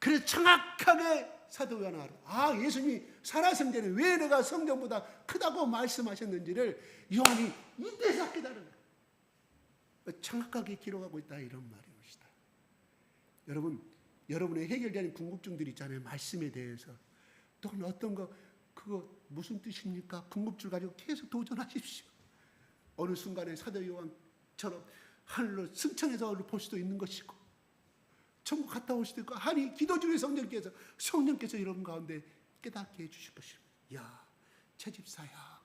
그래서 정확하게 사도 요한은 알아. 아, 예수님이 살아생전에 왜 내가 성전보다 크다고 말씀하셨는지를 요한이 이때서 깨달은 거예요. 정확하게 기록하고 있다 이런 말입니다. 여러분, 여러분의 해결되는 궁금증들이 있잖아요. 말씀에 대해서. 또는 어떤 거 그거 무슨 뜻입니까? 궁금증 가지고 계속 도전하십시오. 어느 순간에 사도 요한처럼 하늘로 승천해서 볼 수도 있는 것이고 천국 갔다 올 수도 있고 아니 기도 중에 성령께서 이런 가운데 깨닫게 해주실 것입니다. 야, 채집사야,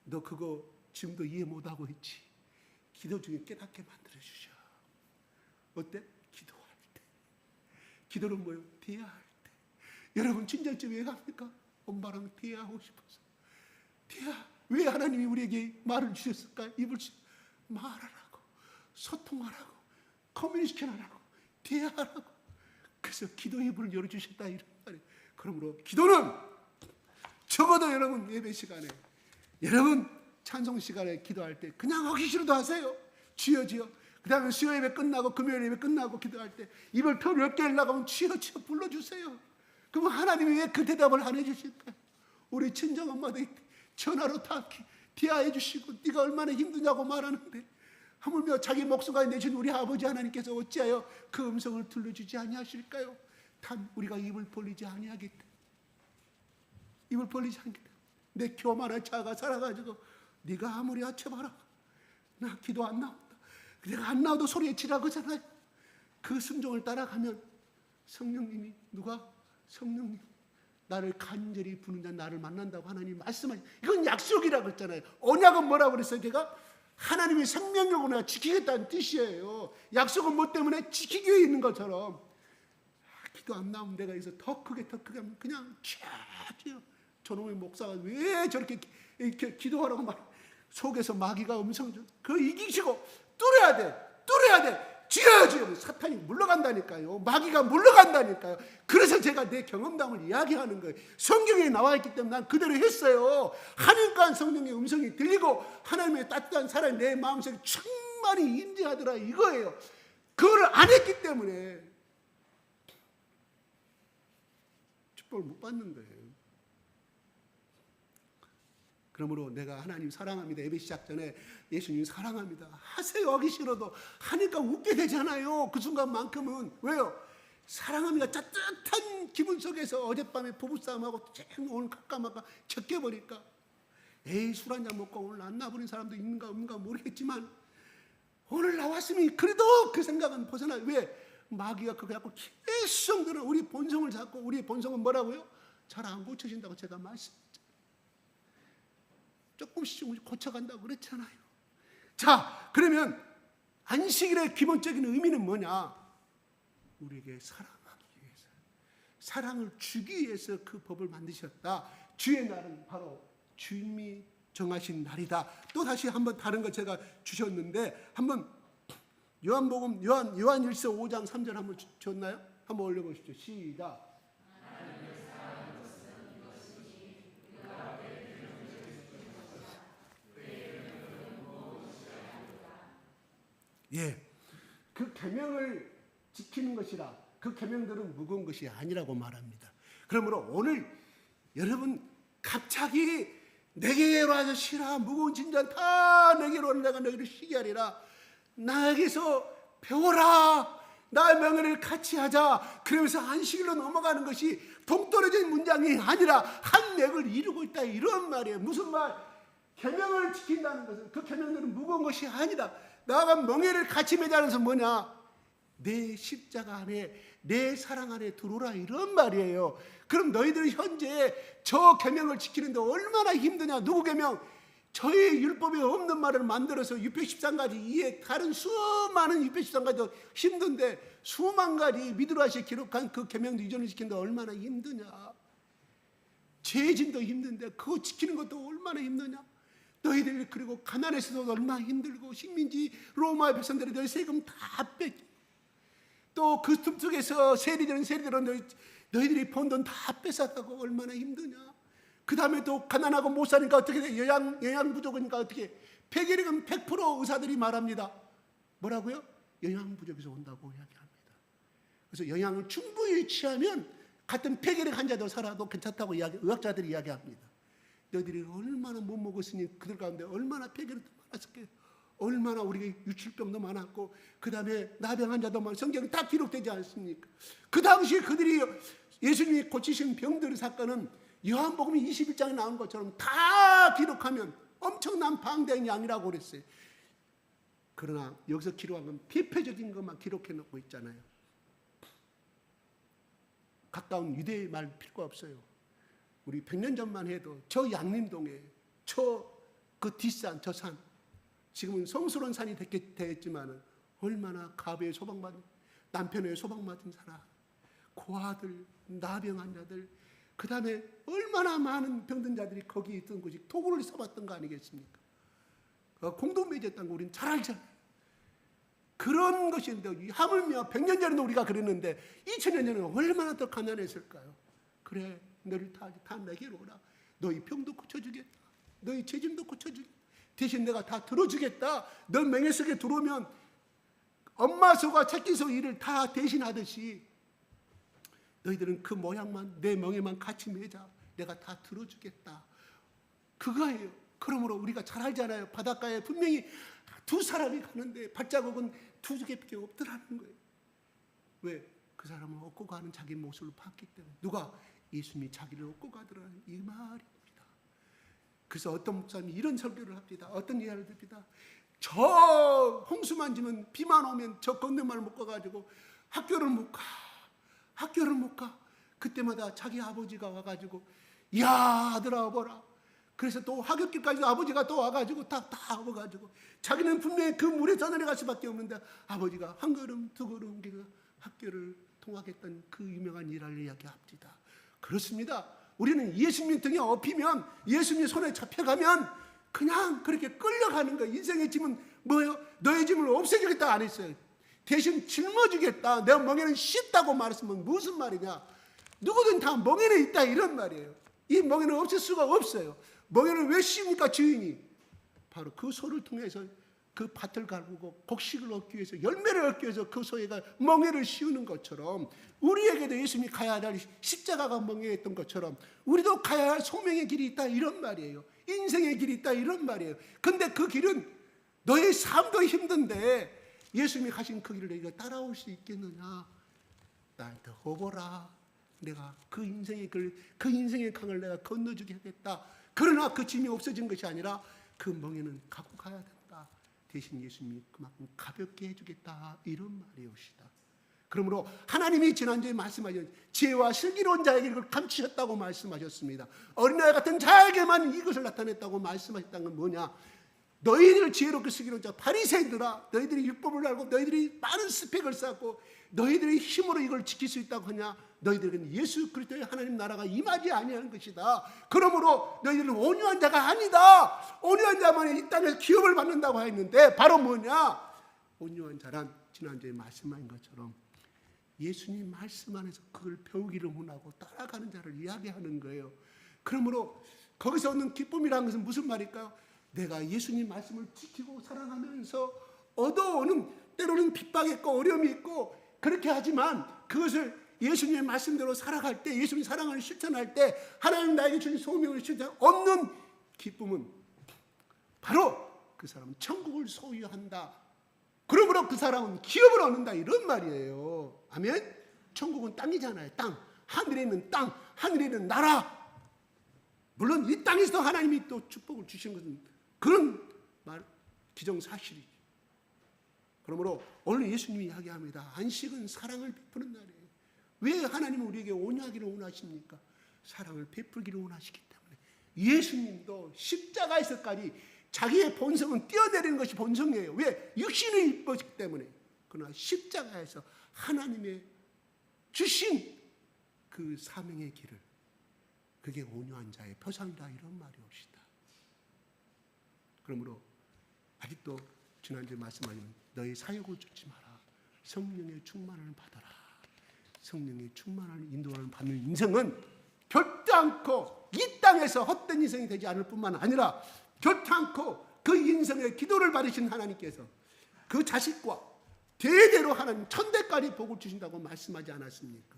너 그거 지금도 이해 못하고 있지? 기도 중에 깨닫게 만들어주셔. 어때? 기도할 때. 기도는 뭐예요? 대화할 때. 여러분 친절집 왜 갑니까? 엄마랑 대화하고 싶어서. 대화. 왜 하나님이 우리에게 말을 주셨을까요? 입을 말하라고, 소통하라고, 커뮤니케이션하라고, 대화하라고. 그래서 기도의 입을 열어주셨다 이런 말이에요. 그러므로 기도는 적어도 여러분 예배 시간에, 여러분 찬송 시간에 기도할 때 그냥 하기 싫어도 하세요. 주여 주여. 그 다음에 수요 예배 끝나고 금요일 예배 끝나고 기도할 때 입을 더 넓게 하려고 하면 주여 주여 불러주세요. 그럼 하나님이 왜 그 대답을 안 해주실까요? 우리 친정엄마도 전화로 다 대화해 주시고 네가 얼마나 힘드냐고 말하는데 하물며 자기 목숨까지 내신 우리 아버지 하나님께서 어찌하여 그 음성을 들려주지 아니하실까요? 단 우리가 입을 벌리지 아니하기 때문에. 입을 벌리지 않기 때문에. 내 교만한 자가 살아가지고 네가 아무리 아쳐봐라 나 기도 안 나온다. 내가 안 나와도 소리치라고 하잖아요. 그 순종을 따라가면 성령님이 누가? 성령님 나를 간절히 부는 자 나를 만난다고 하나님 말씀하시. 이건 약속이라고 했잖아요. 언약은 뭐라고 그랬어요? 걔가 하나님의 생명력을 내가 지키겠다는 뜻이에요. 약속은 뭐 때문에? 지키기 위해 있는 것처럼. 기도 안 나오면 내가 여기서 더 크게 하면 그냥 쫙 저놈의 목사가 왜 저렇게 이렇게 기도하라고 말. 속에서 마귀가 음성 줘. 그거 이기시고 뚫어야 돼. 지어야지. 사탄이 물러간다니까요. 마귀가 물러간다니까요. 그래서 제가 내 경험담을 이야기하는 거예요. 성경에 나와 있기 때문에 난 그대로 했어요. 하늘과 성령의 음성이 들리고 하나님의 따뜻한 사랑이 내 마음속에 충만히 임재하더라 이거예요. 그걸 안 했기 때문에 축복을 못 받는 거예요. 그러므로 내가 하나님 사랑합니다. 예배 시작 전에 예수님 사랑합니다. 하세요. 하기 싫어도 하니까 웃게 되잖아요. 그 순간만큼은. 왜요? 사랑합니다. 따뜻한 기분 속에서 어젯밤에 부부싸움하고 오늘 가까마까 적게버릴까. 에이 술 한잔 먹고 오늘 안 나버린 사람도 있는가 없는가 모르겠지만 오늘 나왔으면 그래도 그 생각은 벗어나. 왜? 마귀가 그거 갖고 계속 들은 우리 본성을 잡고 우리의 본성은 뭐라고요? 잘 안 고쳐진다고 제가 말씀했죠. 조금씩 고쳐간다고 그랬잖아요. 자, 그러면 안식일의 기본적인 의미는 뭐냐? 우리에게 사랑하기 위해서, 사랑을 주기 위해서 그 법을 만드셨다. 주의 날은 바로 주님이 정하신 날이다. 또 다시 한번 다른 거 제가 주셨는데 한번 요한복음 요한일서 5장 3절 한번 줬나요? 한번 올려보시죠. 시작. 예, 그 계명을 지키는 것이라 그 계명들은 무거운 것이 아니라고 말합니다. 그러므로 오늘 여러분 갑자기 내게로 와서 쉬라 무거운 진전 다 내게로 내가 너희를 쉬게 하리라 나에게서 배워라 나의 명예를 같이 하자. 그러면서 안식일로 넘어가는 것이 동떨어진 문장이 아니라 한 맥을 이루고 있다, 이런 말이에요. 무슨 말? 계명을 지킨다는 것은 그 계명들은 무거운 것이 아니다. 나아가 명예를 같이 맺자는 것은 뭐냐? 내 십자가 안에, 내 사랑 안에 들어오라, 이런 말이에요. 그럼 너희들은 현재 저 계명을 지키는데 얼마나 힘드냐? 누구 계명? 저의 율법에 없는 말을 만들어서 613가지 이에 다른 수많은 613가지도 힘든데 수만 가지 미드라시에 기록한 그 계명도 이전을 지키는데 얼마나 힘드냐? 죄짐도 힘든데 그거 지키는 것도 얼마나 힘드냐? 너희들 그리고 가난에서도 얼마나 힘들고 식민지 로마의 백성들이 너희 세금 다 뺏기, 또 그 틈 속에서 세리들은 너희들이 번 돈 다 뺏었다고 얼마나 힘드냐? 그 다음에 또 가난하고 못 사니까 어떻게 돼? 영양 부족이니까 어떻게? 폐결핵은 100% 의사들이 말합니다. 뭐라고요? 영양 부족에서 온다고 이야기합니다. 그래서 영양을 충분히 취하면 같은 폐결핵 환자도 살아도 괜찮다고 의학자들이 이야기합니다. 너희들이 얼마나 못 먹었으니 그들 가운데 얼마나 폐결핵도 많았을까요? 얼마나 우리가 유출병도 많았고 그 다음에 나병 환자도 많고 성경에 다 기록되지 않습니까? 그 당시에 그들이 예수님이 고치신 병들의 사건은 요한복음 21장에 나온 것처럼 다 기록하면 엄청난 방대한 양이라고 그랬어요. 그러나 여기서 기록한 건 비표적인 것만 기록해 놓고 있잖아요. 가까운 유대의 말 필요가 없어요. 우리 100년 전만 해도 저 양림동에 그 뒷산, 저 산, 지금은 성스러운 산이 됐지만 얼마나 가부에 소방받은, 남편의 소방받은 사람, 고아들, 나병 환자들, 그 다음에 얼마나 많은 병든 자들이 거기 있던 곳이 도구를 써봤던 거 아니겠습니까? 공동 맺었다는 거 우리는 잘 알잖아요. 그런 것인데 하물며 100년 전에도 우리가 그랬는데 2000년 전에는 얼마나 더 가난했을까요? 그래, 너를 다 내게로 오라. 너희 병도 고쳐주겠다. 너희 죄짐도 고쳐주겠다. 대신 내가 다 들어주겠다. 너 명예 속에 들어오면 엄마 소가 새끼 소 일을 다 대신하듯이 너희들은 그 모양만, 내 명예만 같이 매자. 내가 다 들어주겠다. 그거예요. 그러므로 우리가 잘 알잖아요. 바닷가에 분명히 두 사람이 가는데 발자국은 두 개밖에 없더라는 거예요. 왜? 그 사람은 얻고 가는 자기 모습을 봤기 때문에. 누가? 예수님이 자기를 얻고 가더라, 이 말입니다. 그래서 어떤 목사님이 이런 설교를 합니다. 어떤 이야기를 합니다. 저 홍수만 지면, 비만 오면 저 건너마을 못 가가지고 학교를 못 가. 그때마다 자기 아버지가 와가지고, 야 아들아 와보라. 그래서 또 하굣길까지 아버지가 또 와가지고 다 와가지고, 자기는 분명히 그 물에 떠내려갈 수밖에 없는데 아버지가 한 걸음 두 걸음 학교를 통학했던 그 유명한 일화를 이야기합니다. 그렇습니다. 우리는 예수님 등에 업히면, 예수님 손에 잡혀가면 그냥 그렇게 끌려가는 거예요. 인생의 짐은 뭐예요? 너의 짐을 없애주겠다 안 했어요. 대신 짊어지겠다. 내 멍에는 쉽다고 말했으면 무슨 말이냐? 누구든 다 멍에는 있다, 이런 말이에요. 이 멍에는 없을 수가 없어요. 멍에는 왜 씌웁니까? 주인이 바로 그 소를 통해서 그 밭을 가꾸고 곡식을 얻기 위해서, 열매를 얻기 위해서 그 소에가 멍에를 씌우는 것처럼, 우리에게도 예수님이 가야 할 십자가가 멍에였던 것처럼 우리도 가야 할 소명의 길이 있다, 이런 말이에요. 인생의 길이 있다, 이런 말이에요. 근데 그 길은 너의 삶도 힘든데 예수님이 가신 그 길을 너희가 따라올 수 있겠느냐? 나한테 오거라. 내가 그 인생의 강을 내가 건너주겠다. 그러나 그 짐이 없어진 것이 아니라 그 멍에는 갖고 가야 된다. 대신 예수님이 그만큼 가볍게 해주겠다, 이런 말이옵시다. 그러므로 하나님이 지난주에 말씀하신 지혜와 슬기로운 자에게 이걸 감추셨다고 말씀하셨습니다. 어린아이 같은 자에게만 이것을 나타냈다고 말씀하셨다는 건 뭐냐? 너희들 지혜롭게 슬기로운 자 바리새인들아, 너희들이 율법을 알고 너희들이 많은 스펙을 쌓고 너희들의 힘으로 이걸 지킬 수 있다고 하냐? 너희들은 예수 그리스도의 하나님 나라가 임하지 아니하는 것이다. 그러므로 너희들은 온유한 자가 아니다. 온유한 자만이 이 땅에서 기업을 받는다고 했는데 바로 뭐냐? 온유한 자란 지난주에 말씀하신 것처럼 예수님 말씀 안에서 그걸 배우기를 원하고 따라가는 자를 이야기하는 거예요. 그러므로 거기서 얻는 기쁨이라는 것은 무슨 말일까요? 내가 예수님 말씀을 지키고 사랑하면서 얻어오는, 때로는 핍박이 있고 어려움이 있고 그렇게 하지만 그것을 예수님의 말씀대로 살아갈 때, 예수님 사랑을 실천할 때, 하나님 나에게 주신 소명을 실천 얻는 기쁨은 바로 그 사람은 천국을 소유한다. 그러므로 믿음으로 그 사람은 기업을 얻는다 이런 말이에요. 아멘. 천국은 땅이잖아요. 땅. 하늘에 있는 땅, 하늘에 있는 나라. 물론 이 땅에서 하나님이 또 축복을 주시는 것은 그런 말 기정사실이죠. 그러므로 오늘 예수님이 이야기합니다. 안식은 사랑을 베푸는 날이에요. 왜 하나님은 우리에게 온유하기를 원하십니까? 사랑을 베풀기를 원하시기 때문에. 예수님도 십자가에서까지 자기의 본성은 뛰어내리는 것이 본성이에요. 왜? 육신이 이뻐지기 때문에. 그러나 십자가에서 하나님의 주신 그 사명의 길을, 그게 온유한 자의 표상이다 이런 말이 옵시다. 그러므로 아직도 지난주에 말씀하신 너희 사역을 쫓지 마라. 성령의 충만을 받아라. 성령의 충만을 인도하는 받는 인생은 결단코 이 땅에서 헛된 인생이 되지 않을 뿐만 아니라 결단코 그 인생의 기도를 받으신 하나님께서 그 자식과 대대로 하나님 천대까지 복을 주신다고 말씀하지 않았습니까?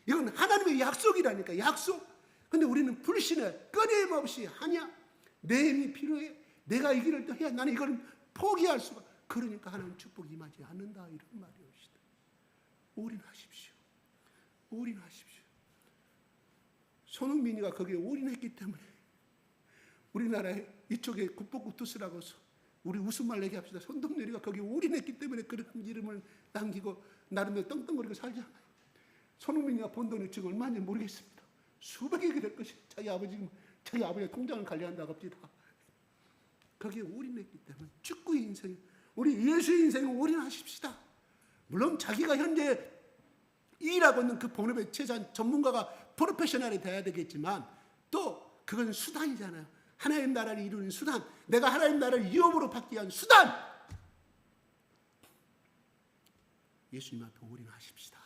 이건 하나님의 약속이라니까. 약속. 근데 우리는 불신해. 끊임없이 하냐? 내 힘이 필요해. 내가 이 길을 또 해야. 나는 이걸 포기할 수가. 그러니까 하나님 축복이 임하지 않는다 이런 말이옵시다. 올인하십시오. 올인하십시오. 손흥민이가 거기에 올인했기 때문에 우리나라에 이쪽에 국보국투스라고 우리 웃음말 얘기합시다. 손동열이가 거기에 올인했기 때문에 그런 이름을 남기고 나름대로 떵떵거리고 살잖아요. 손흥민이가 번 돈이 지금 얼마인지 모르겠습니다. 수백억이 될 것이. 자기 아버지가 통장을 관리한다고 합니다. 거기에 올인했기 때문에 축구의 인생, 우리 예수의 인생을 올인하십시다. 물론 자기가 현재 일하고 있는 그 본업의 최소한 전문가가 프로페셔널이 돼야 되겠지만 또 그건 수단이잖아요. 하나님 나라를 이루는 수단, 내가 하나님 나라를 위협으로 받기 위한 수단. 예수님 앞에 올인하십시다.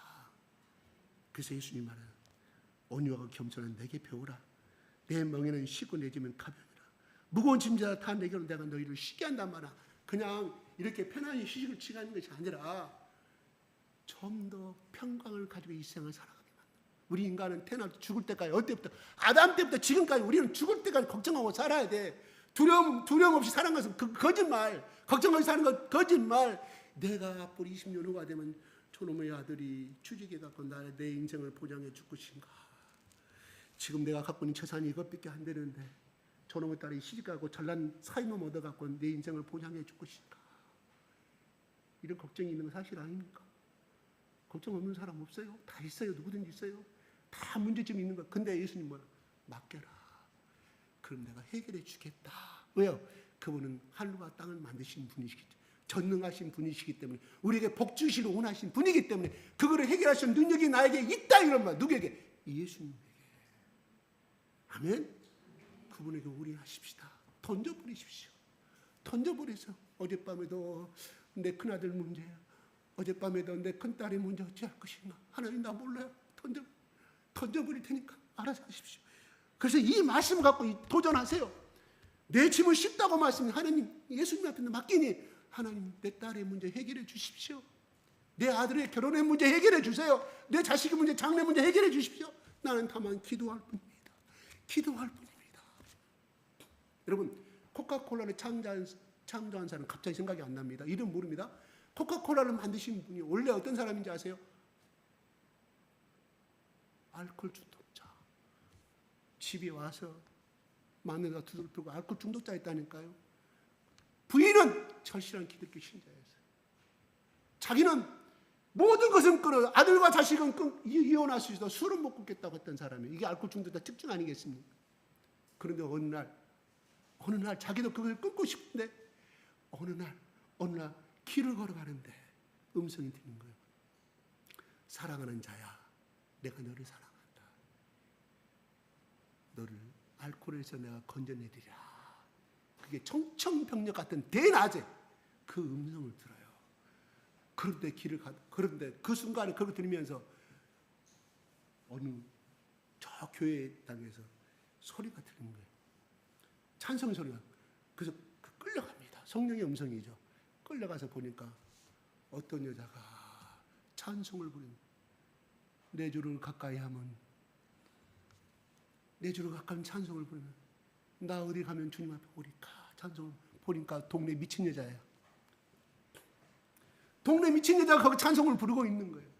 그래서 예수님 말은 온유하고 겸손한 내게 배우라. 내 멍에는 쉬고 내 짐은 가벼우니라. 무거운 짐자 다 내게로 내가 너희를 쉬게 한단 말이야. 그냥 이렇게 편안히 휴식을 취하는 것이 아니라 좀 더 평강을 가지고 이 세상을 살아가게 만든다. 우리 인간은 태어날 때 죽을 때까지, 어때부터 아담 때부터 지금까지 우리는 죽을 때까지 걱정하고 살아야 돼. 두려움 없이 사는 것은 그 거짓말. 걱정하고 사는 것 거짓말. 내가 앞으로 20년 후가 되면 저놈의 아들이 주직에 갖고 내 인생을 보장해 줄 것인가. 지금 내가 갖고 있는 재산이 이것밖에 안 되는데 저놈의 딸이 시집가고 잘난 사임을 얻어갖고 내 인생을 보장해 줄 것인가. 이런 걱정이 있는 건 사실 아닙니까? 걱정 없는 사람 없어요. 다 있어요. 누구든지 있어요. 다 문제점이 있는 거야. 근데 예수님 뭐야? 맡겨라. 그럼 내가 해결해 주겠다. 왜요? 그분은 하늘과 땅을 만드신 분이시기 때문에, 전능하신 분이시기 때문에, 우리에게 복 주시를 원하신 분이기 때문에 그거를 해결하시는 능력이 나에게 있다 이런 말. 누구에게? 예수님에게. 아멘. 그분에게 올인하십시다. 던져버리십시오. 던져버려서 어젯밤에도 내 큰아들 문제야. 어젯밤에도 내 큰딸의 문제 어찌할 것인가. 하나님 나 몰라요. 던져버릴 테니까 알아서 하십시오. 그래서 이 말씀 갖고 도전하세요. 내 짐을 쉽다고 말씀해. 하나님 예수님 앞에 맡기니 하나님 내 딸의 문제 해결해 주십시오. 내 아들의 결혼의 문제 해결해 주세요. 내 자식의 문제, 장래 문제 해결해 주십시오. 나는 다만 기도할 뿐입니다. 기도할 뿐입니다. 여러분 코카콜라를 창조한 사람 갑자기 생각이 안 납니다. 이름 모릅니다. 코카콜라를 만드신 분이 원래 어떤 사람인지 아세요? 알코올 중독자. 집에 와서 마누라 두들고 알코올 중독자였다니까요. 부인은 절실한 기독교 신자였어요. 자기는 모든 것은 끊어. 아들과 자식은 이혼할 수 있어. 술은 못 끊겠다고 했던 사람이에요. 이게 알코올 중독자 특징 아니겠습니까? 그런데 어느 날 자기도 그걸 끊고 싶은데 어느 날 길을 걸어가는데 음성이 들리는 거예요. 사랑하는 자야, 내가 너를 사랑한다. 너를 알코올에서 내가 건져내리라. 그게 청청병력 같은 대낮에 그 음성을 들어요. 그런데 그 순간에 그걸 들으면서 어느 저 교회 땅에서 소리가 들리는 거예요. 찬송 소리가. 그래서 끌려갑니다. 성령의 음성이죠. 끌려가서 보니까 어떤 여자가 찬송을 부르는, 내 주를 가까이 하면, 내 주를 가까이 찬송을 부르면 나 어디 가면 주님 앞에 오리까. 찬송을 보니까 동네 미친 여자예요. 동네 미친 여자가 거기 찬송을 부르고 있는 거예요.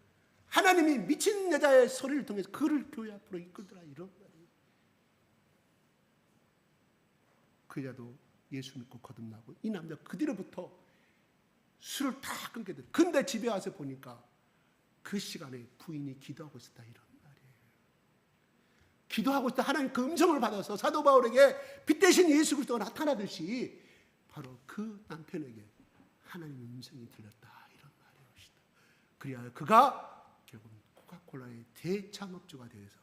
하나님이 미친 여자의 소리를 통해서 그를 교회 앞으로 이끌더라 이런 말이에요. 그 여자도 예수 믿고 거듭나고 이 남자 그 뒤로부터 술을 다 끊게 돼. 근데 집에 와서 보니까 그 시간에 부인이 기도하고 있었다 이런 말이에요. 기도하고 있다 하나님 그 음성을 받아서 사도 바울에게 빛 대신 예수 그리스도가 나타나듯이 바로 그 남편에게 하나님의 음성이 들렸다 이런 말이었다. 그래야 그가 결국 코카콜라의 대창업주가 되어서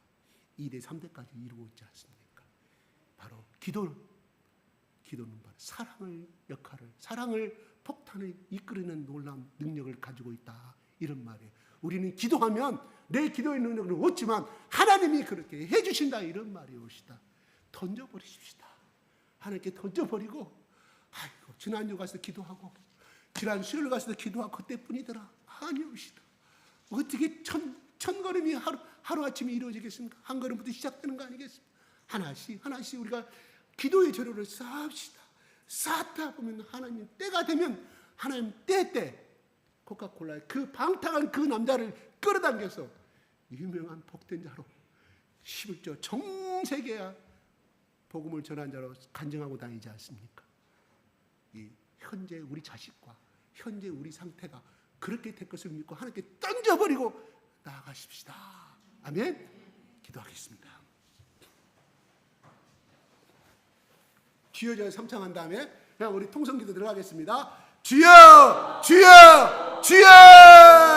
2대 3대까지 이루고 있지 않습니까? 바로 기도는 바로 사랑을 역할을, 사랑을 폭탄을 이끌어내는 놀라운 능력을 가지고 있다 이런 말이에요. 우리는 기도하면 내 기도의 능력을 얻지만 하나님이 그렇게 해주신다 이런 말이 옵시다. 던져버리십시다. 하나님께 던져버리고 아이고 지난주 가서 기도하고 지난 수요일 가서 기도하고 그때뿐이더라 아니옵시다. 어떻게 천 걸음이 하루아침에 이루어지겠습니까? 한 걸음부터 시작되는 거 아니겠습니까? 하나씩 우리가 기도의 재료를 쌓읍시다. 쌓다 보면 하나님 때가 되면 하나님 때 코카콜라의 그 방탕한 그 남자를 끌어당겨서 유명한 복된 자로 11조 정세계야 복음을 전한 자로 간증하고 다니지 않습니까? 이 현재 우리 자식과 현재 우리 상태가 그렇게 될 것을 믿고 하나님께 던져버리고 나아가십시다. 아멘. 기도하겠습니다. 주여 삼창한 다음에 그냥 우리 통성기도 들어가겠습니다. 주여 주여 주여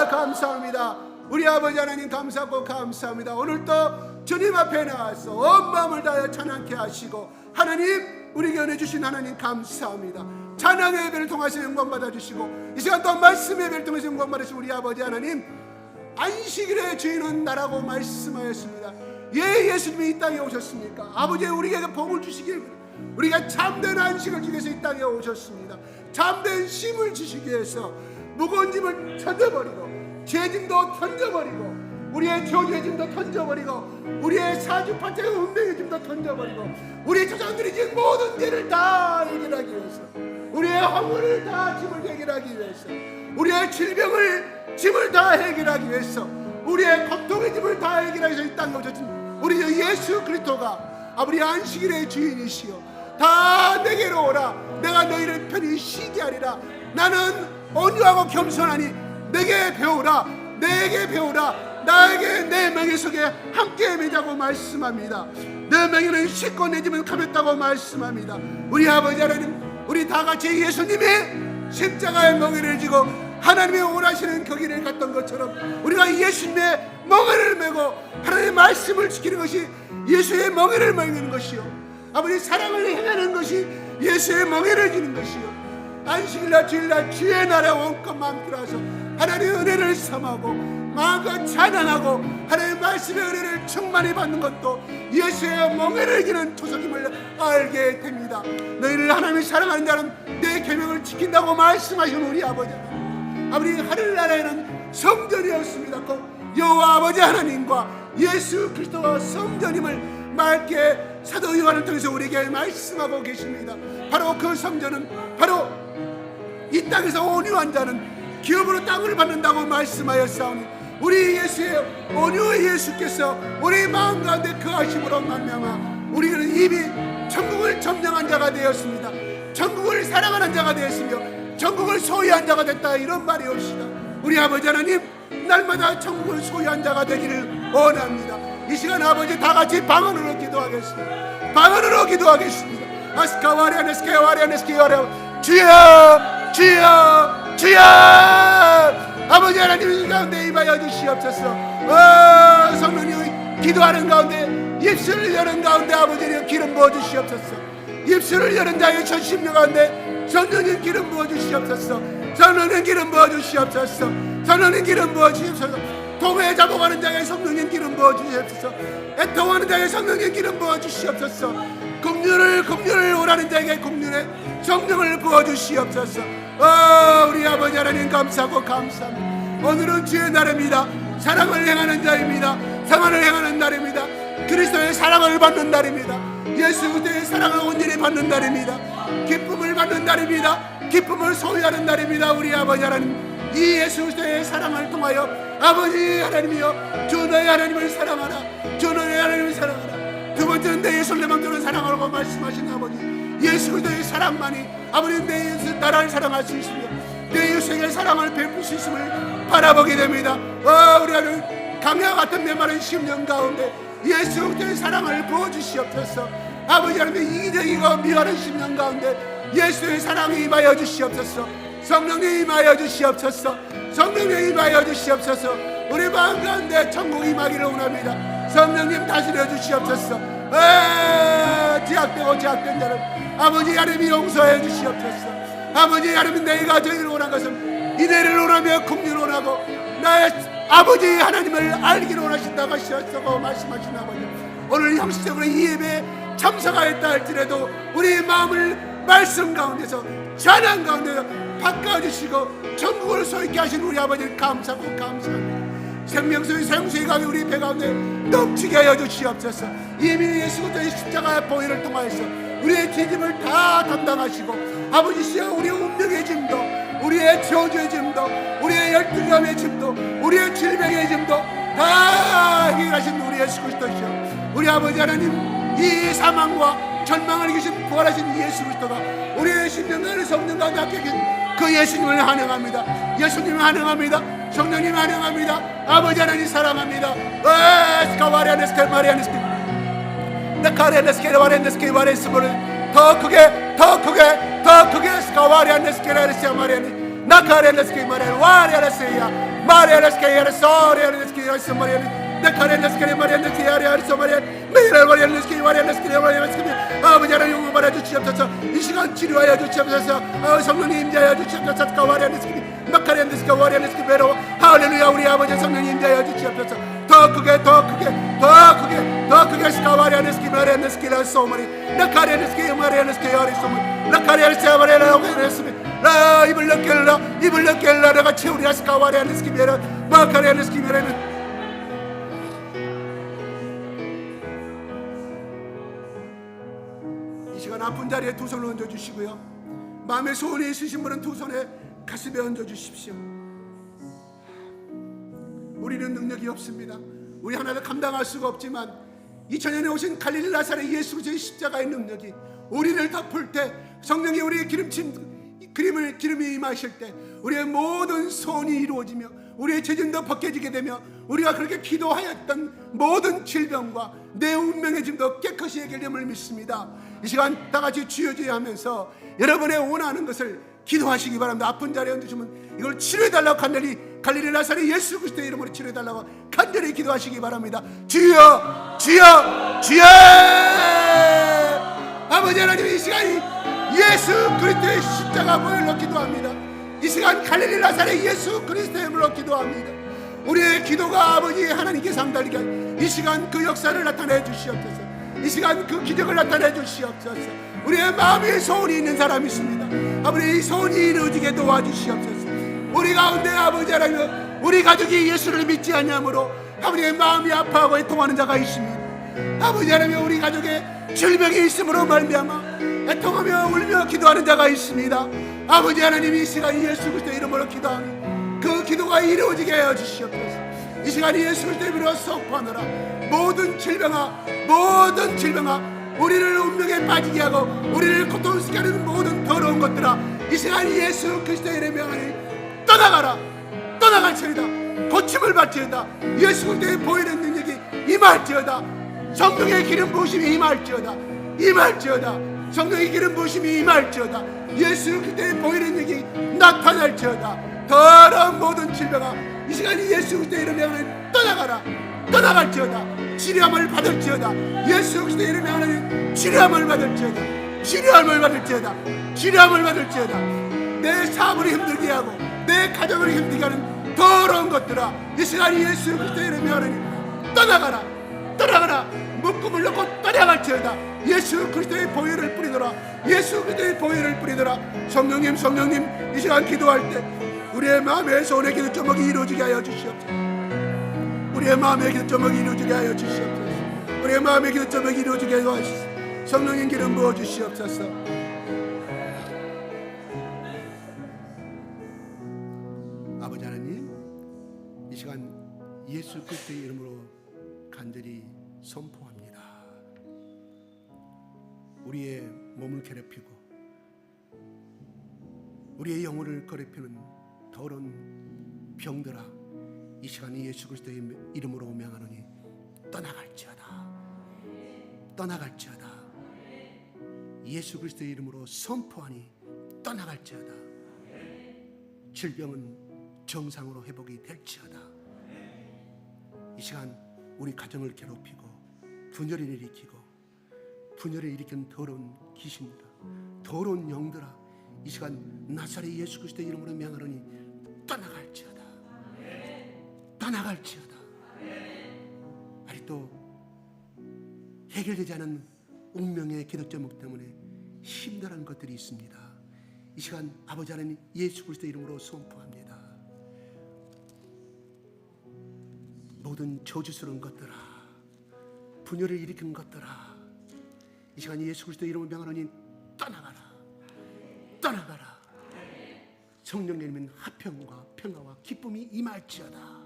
감사합니다. 우리 아버지 하나님 감사하고 감사합니다. 오늘도 주님 앞에 나와서 온 마음을 다하여 찬양케 하시고 하나님 우리에게 은혜 주신 하나님 감사합니다. 찬양의 예배를 통해서 영광 받아주시고 이 시간 또 말씀의 예배를 통해서 영광 받으신 우리 아버지 하나님 안식일의 주인은 나라고 말씀하였습니다. 예, 예수님이 이 땅에 오셨습니까? 아버지 우리에게 복을 주시길 우리가 참된 안식을 주기 위해서 이 땅에 오셨습니다. 참된 쉼을 주시기 위해서 무거운 짐을 던져버리고 죄짐도 던져버리고 우리의 죄짐도 던져버리고 우리의 사주팔자의 운명의 짐도 던져버리고 우리 조상들이 지은 모든 죄를 다 해결하기 위해서 우리의 허물을 다 짐을 해결하기 위해서 우리의 질병을 짐을 다 해결하기 위해서 우리의 고통의 짐을 다 해결하기 위해서 이 땅에 오셨습니다. 우리 예수 그리스도가 아버지 안식일의 주인이시여 다 내게로 오라 내가 너희를 편히 쉬게 하리라. 나는 온유하고 겸손하니 내게 배우라 나에게 내 멍에 속에 함께 매자고 말씀합니다. 내 멍에는 쉽고 내 짐은 가볍다고 말씀합니다. 우리 아버지 하나님 우리 다같이 예수님의 십자가의 멍에를 지고 하나님의 원하시는 그 길을 갔던 것처럼 우리가 예수님의 멍에를 메고 하나님의 말씀을 지키는 것이 예수의 멍에를 메는 것이요 아버지 사랑을 행하는 것이 예수의 멍에를 지는 것이요 안식일날 주일날 주의 나라 원껏 마음 들어서 하나님의 은혜를 삼하고 마음과 찬양하고 하나님의 말씀의 은혜를 충만히 받는 것도 예수의 멍에를 지는 초석임을 알게 됩니다. 너희를 하나님이 사랑하는 자는 내 계명을 지킨다고 말씀하신 우리 아버지 하늘나라에는 성전이었습니다. 그 여호와 아버지 하나님과 예수 그리스도와 성전임을 맑게 사도 요한을 통해서 우리에게 말씀하고 계십니다. 바로 그 성전은 바로 이 땅에서 온유한 자는 기업으로 땅을 받는다고 말씀하였사오니 우리 예수의 온유의 예수께서 우리 마음 가운데 거하심으로 말미암아 우리는 이미 천국을 점령한 자가 되었습니다. 천국을 사랑하는 자가 되었으며 천국을 소유한 자가 됐다 이런 말이 옵시다. 우리 아버지 하나님 날마다 천국을 소유한 자가 되기를 원합니다. 이 시간 아버지 다같이 방언으로 기도하겠습니다. 방언으로 기도하겠습니다. 아스카와리아네스케와리아네스케와리아 주여 주여 주여 아버지 하나님 이 가운데 임하여 주시옵소서. 성령님 기도하는 가운데 입술을 여는 가운데 아버지님 기름 부어 주시옵소서. 입술을 여는 자의 전심령 가운데 성령님 기름 부어 주시옵소서. 성령님 기름 부어 주시옵소서. 성령님 기름 부어 주시옵소서. 통해 잡아가는 자의 성령님 기름 부어 주시옵소서. 애통하는 자의 성령님 기름 부어 주시옵소서. 긍휼을 오라는 자에게 긍휼의 성령을 부어 주시옵소서. 우리 아버지 하나님 감사하고 감사합니다. 오늘은 주의 날입니다. 사랑을 행하는 자입니다. 사랑을 행하는 날입니다. 그리스도의 사랑을 받는 날입니다. 예수 그리스도의 사랑을 온전히 받는 날입니다. 기쁨을 받는 날입니다. 기쁨을 소유하는 날입니다. 우리 아버지 하나님 이 예수 그리스도의 사랑을 통하여 아버지 하나님이여 주 너의 하나님을 사랑하라. 주 너의 하나님을 사랑하라. 두 번째는 내 예수를 내 맘대로 사랑하라고 말씀하신 아버지, 예수 그리스도의 사랑만이 아버지 내 예수 나라를 사랑할 수 있으며 내 예수에게 사랑을 베풀 수 있음을 바라보게 됩니다. 우리가 강야 같은 메마른 10년 가운데 예수 그리스도의 사랑을 부어주시옵소서. 아버지 하나님 이기적이고 미워하는 10년 가운데 예수의 사랑이 임하여 주시옵소서. 성령님 임하여 주시옵소서. 성령님 임하여 주시옵소서. 우리 마음 가운데 천국이 임하기를 원합니다. 성령님 다스려 주시옵소서. 제약되고 제약된 자를 아버지 하나님이 용서해 주시옵소서. 아버지 하나님 내가 저희를 원한 것은 이대를 원하며 긍휼을 원하고 나의 아버지 하나님을 알기를 원하신다고 하셨다고 말씀하신 아버지, 오늘 형식적으로 이 예배에 참석하였다 할지라도 우리의 마음을 말씀 가운데서 찬양 가운데서 바꿔주시고 천국을 소유케 하신 우리 아버지를 감사하고 감사합니다. 생명수의 생수의 강이 우리 배 가운데 넘치게 하여 주시옵소서. 이미 예수 그리스도의 십자가의 보혈을 통하여서 우리의 죄짐을 다 담당하시고 아버지시여 우리의 운명의 짐도 우리의 저주의 짐도 우리의 열등감의 짐도 우리의 질병의 짐도 다 해결하신 우리 예수 그리스도시여, 우리 아버지 하나님 이 사망과 절망을 이기신 부활하신 예수 그리스도가 우리의 심령과 성령 가운데 함께 계신 그 예수님을 환영합니다. 예수님을 환영합니다. 성령님 환영합니다. 아버지 하나님 사랑합니다. 스카와리아네스케 마리아네스케 나카레네스케 와레네스케 와레스모를 더 크게 더 크게 더 크게 스카와리아네스케 라레시아 마리아네 나카레네스케 마리아 와리아레시아 마리아네스케 야레소리아네스케 야레스 마리아네 나카레네스케 마리아네스케 야레스 마리아네 메이라 와리아네스케 와리아네스케 와리아네스케 아버지 하나님 용을 받아 주시옵소서. 이 시간 치료하여 주시옵소서. 성령님 임재하여 주시옵소서. 스카와리아네스케 나카레네스케 와리아네스케 베로 할렐루야. 우리 아버지 성령님 임재하여 주시옵소서. 더 크게 더 크게 더 크게 더 크게 스카와리아네스케 마리아네스케 라소마리 나카레네스케 마리아네스케 야레소마리 나카레네스케 마리아네스케 라 입을 넓게 내가 채우리라. 스카와리아네스케 베로 마카레네스케 베로는 이 시간 아픈 자리에 두 손을 얹어 주시고요, 마음의 소원이 있으신 분은 두 손에 가슴에 얹어 주십시오. 우리는 능력이 없습니다. 우리 하나를 감당할 수가 없지만 2000년에 오신 갈릴리 나사렛 예수 그리스도의 십자가의 능력이 우리를 덮을 때, 성령이 우리의 기름이 임하실 때 우리의 모든 소원이 이루어지며 우리의 죄짐도 벗겨지게 되며 우리가 그렇게 기도하였던 모든 질병과 내 운명의 짐도 깨끗이 해결됨을 믿습니다. 이 시간 다 같이 주여 주여 하면서 여러분의 원하는 것을 기도하시기 바랍니다. 아픈 자리에 얹으시면 이걸 치료해달라고 갈릴리 나사렛 예수 그리스도의 이름으로 치료해달라고 간절히 기도하시기 바랍니다. 주여 주여 주여. 아버지 하나님, 이 시간이 예수 그리스도의 십자가 보혈로 기도합니다. 이 시간 갈릴리 나사렛 예수 그리스도의 이름으로 기도합니다. 우리의 기도가 아버지 하나님께 상달리게 이 시간 그 역사를 나타내 주시옵소서. 이 시간 그 기적을 나타내 주시옵소서. 우리의 마음에 소원이 있는 사람이 있습니다. 아버지 이 소원이 이루어지게 도와주시옵소서. 우리 가운데 아버지 하나님, 우리 가족이 예수를 믿지 않냐므로 아버지의 마음이 아파하고 애통하는 자가 있습니다. 아버지 하나님, 우리 가족에 질병이 있음으로 말미암아 애통하며 울며 기도하는 자가 있습니다. 아버지 하나님, 이 시간 예수 그리스도의 이름으로 기도하는 그 기도가 이루어지게 하여 주시옵소서. 이 시간 예수 그리스도의 이름으로 선포하노라. 모든 질병아 우리를 운명에 빠지게 하고 우리를 고통스럽게 하는 모든 더러운 것들아, 이 시간 예수 그리스도의 이름으로 떠나갈지어다. 고침을 받지어다. 예수 그리스도의 보이는 능력이 임할지어다. 성령의 기름 부으심이 임할지어다. 성령의 기름 부으심이 임할지어다. 예수 그리스도의 보이는 능력이 나타날지어다. 더러운 모든 질병아, 이 시간 예수 그리스도의 이름으로 떠나갈지어다. 치료함을 받을지어다. 예수 그리스도의 이름에 하나님 치료함을 받을지어다. 내 삶을 힘들게 하고 내 가정을 힘들게 하는 더러운 것들아, 이 시간 예수 그리스도의 이름에 하나님 떠나가라. 묶음을 놓고 떠나갈지어다. 예수 그리스도의 보혈을 뿌리더라. 성령님, 이 시간 기도할 때 우리의 마음의 소원의 기도 제목이 이루어지게 하여 주시옵소서. 우리의 마음의 기도 제목이 이루어지게 하여 주시옵소서. 성령님 기름 부어 주시옵소서. 아버지 하나님, 이 시간 예수 그리스도의 이름으로 간절히 선포합니다. 우리의 몸을 괴롭히고 우리의 영혼을 괴롭히는 더러운 병들아, 이 시간에 예수 그리스도의 이름으로 명하노니 떠나갈지어다. 떠나갈지어다. 예수 그리스도의 이름으로 선포하니 떠나갈지어다. 질병은 정상으로 회복이 될지어다. 이 시간 우리 가정을 괴롭히고 분열을 일으키고 분열을 일으키는 더러운 귀신들아, 더러운 영들아, 이 시간 나사렛 예수 그리스도의 이름으로 명하노니 떠나갈지어다. 떠나갈지어다. 아직도 해결되지 않은 운명의 기독 제목 때문에 힘들어하는 것들이 있습니다. 이 시간 아버지 하나님 예수 그리스도 이름으로 선포합니다. 모든 저주스러운 것들아, 분열을 일으키는 것들아, 이 시간 예수 그리스도 이름으로 명하노니 떠나가라. 떠나가라. 성령님은 화평과 평화와 기쁨이 임할지어다.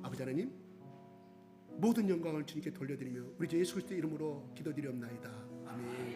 아버지 하나님, 모든 영광을 주님께 돌려드리며 우리 주 예수 그리스도 이름으로 기도드리옵나이다. 아멘.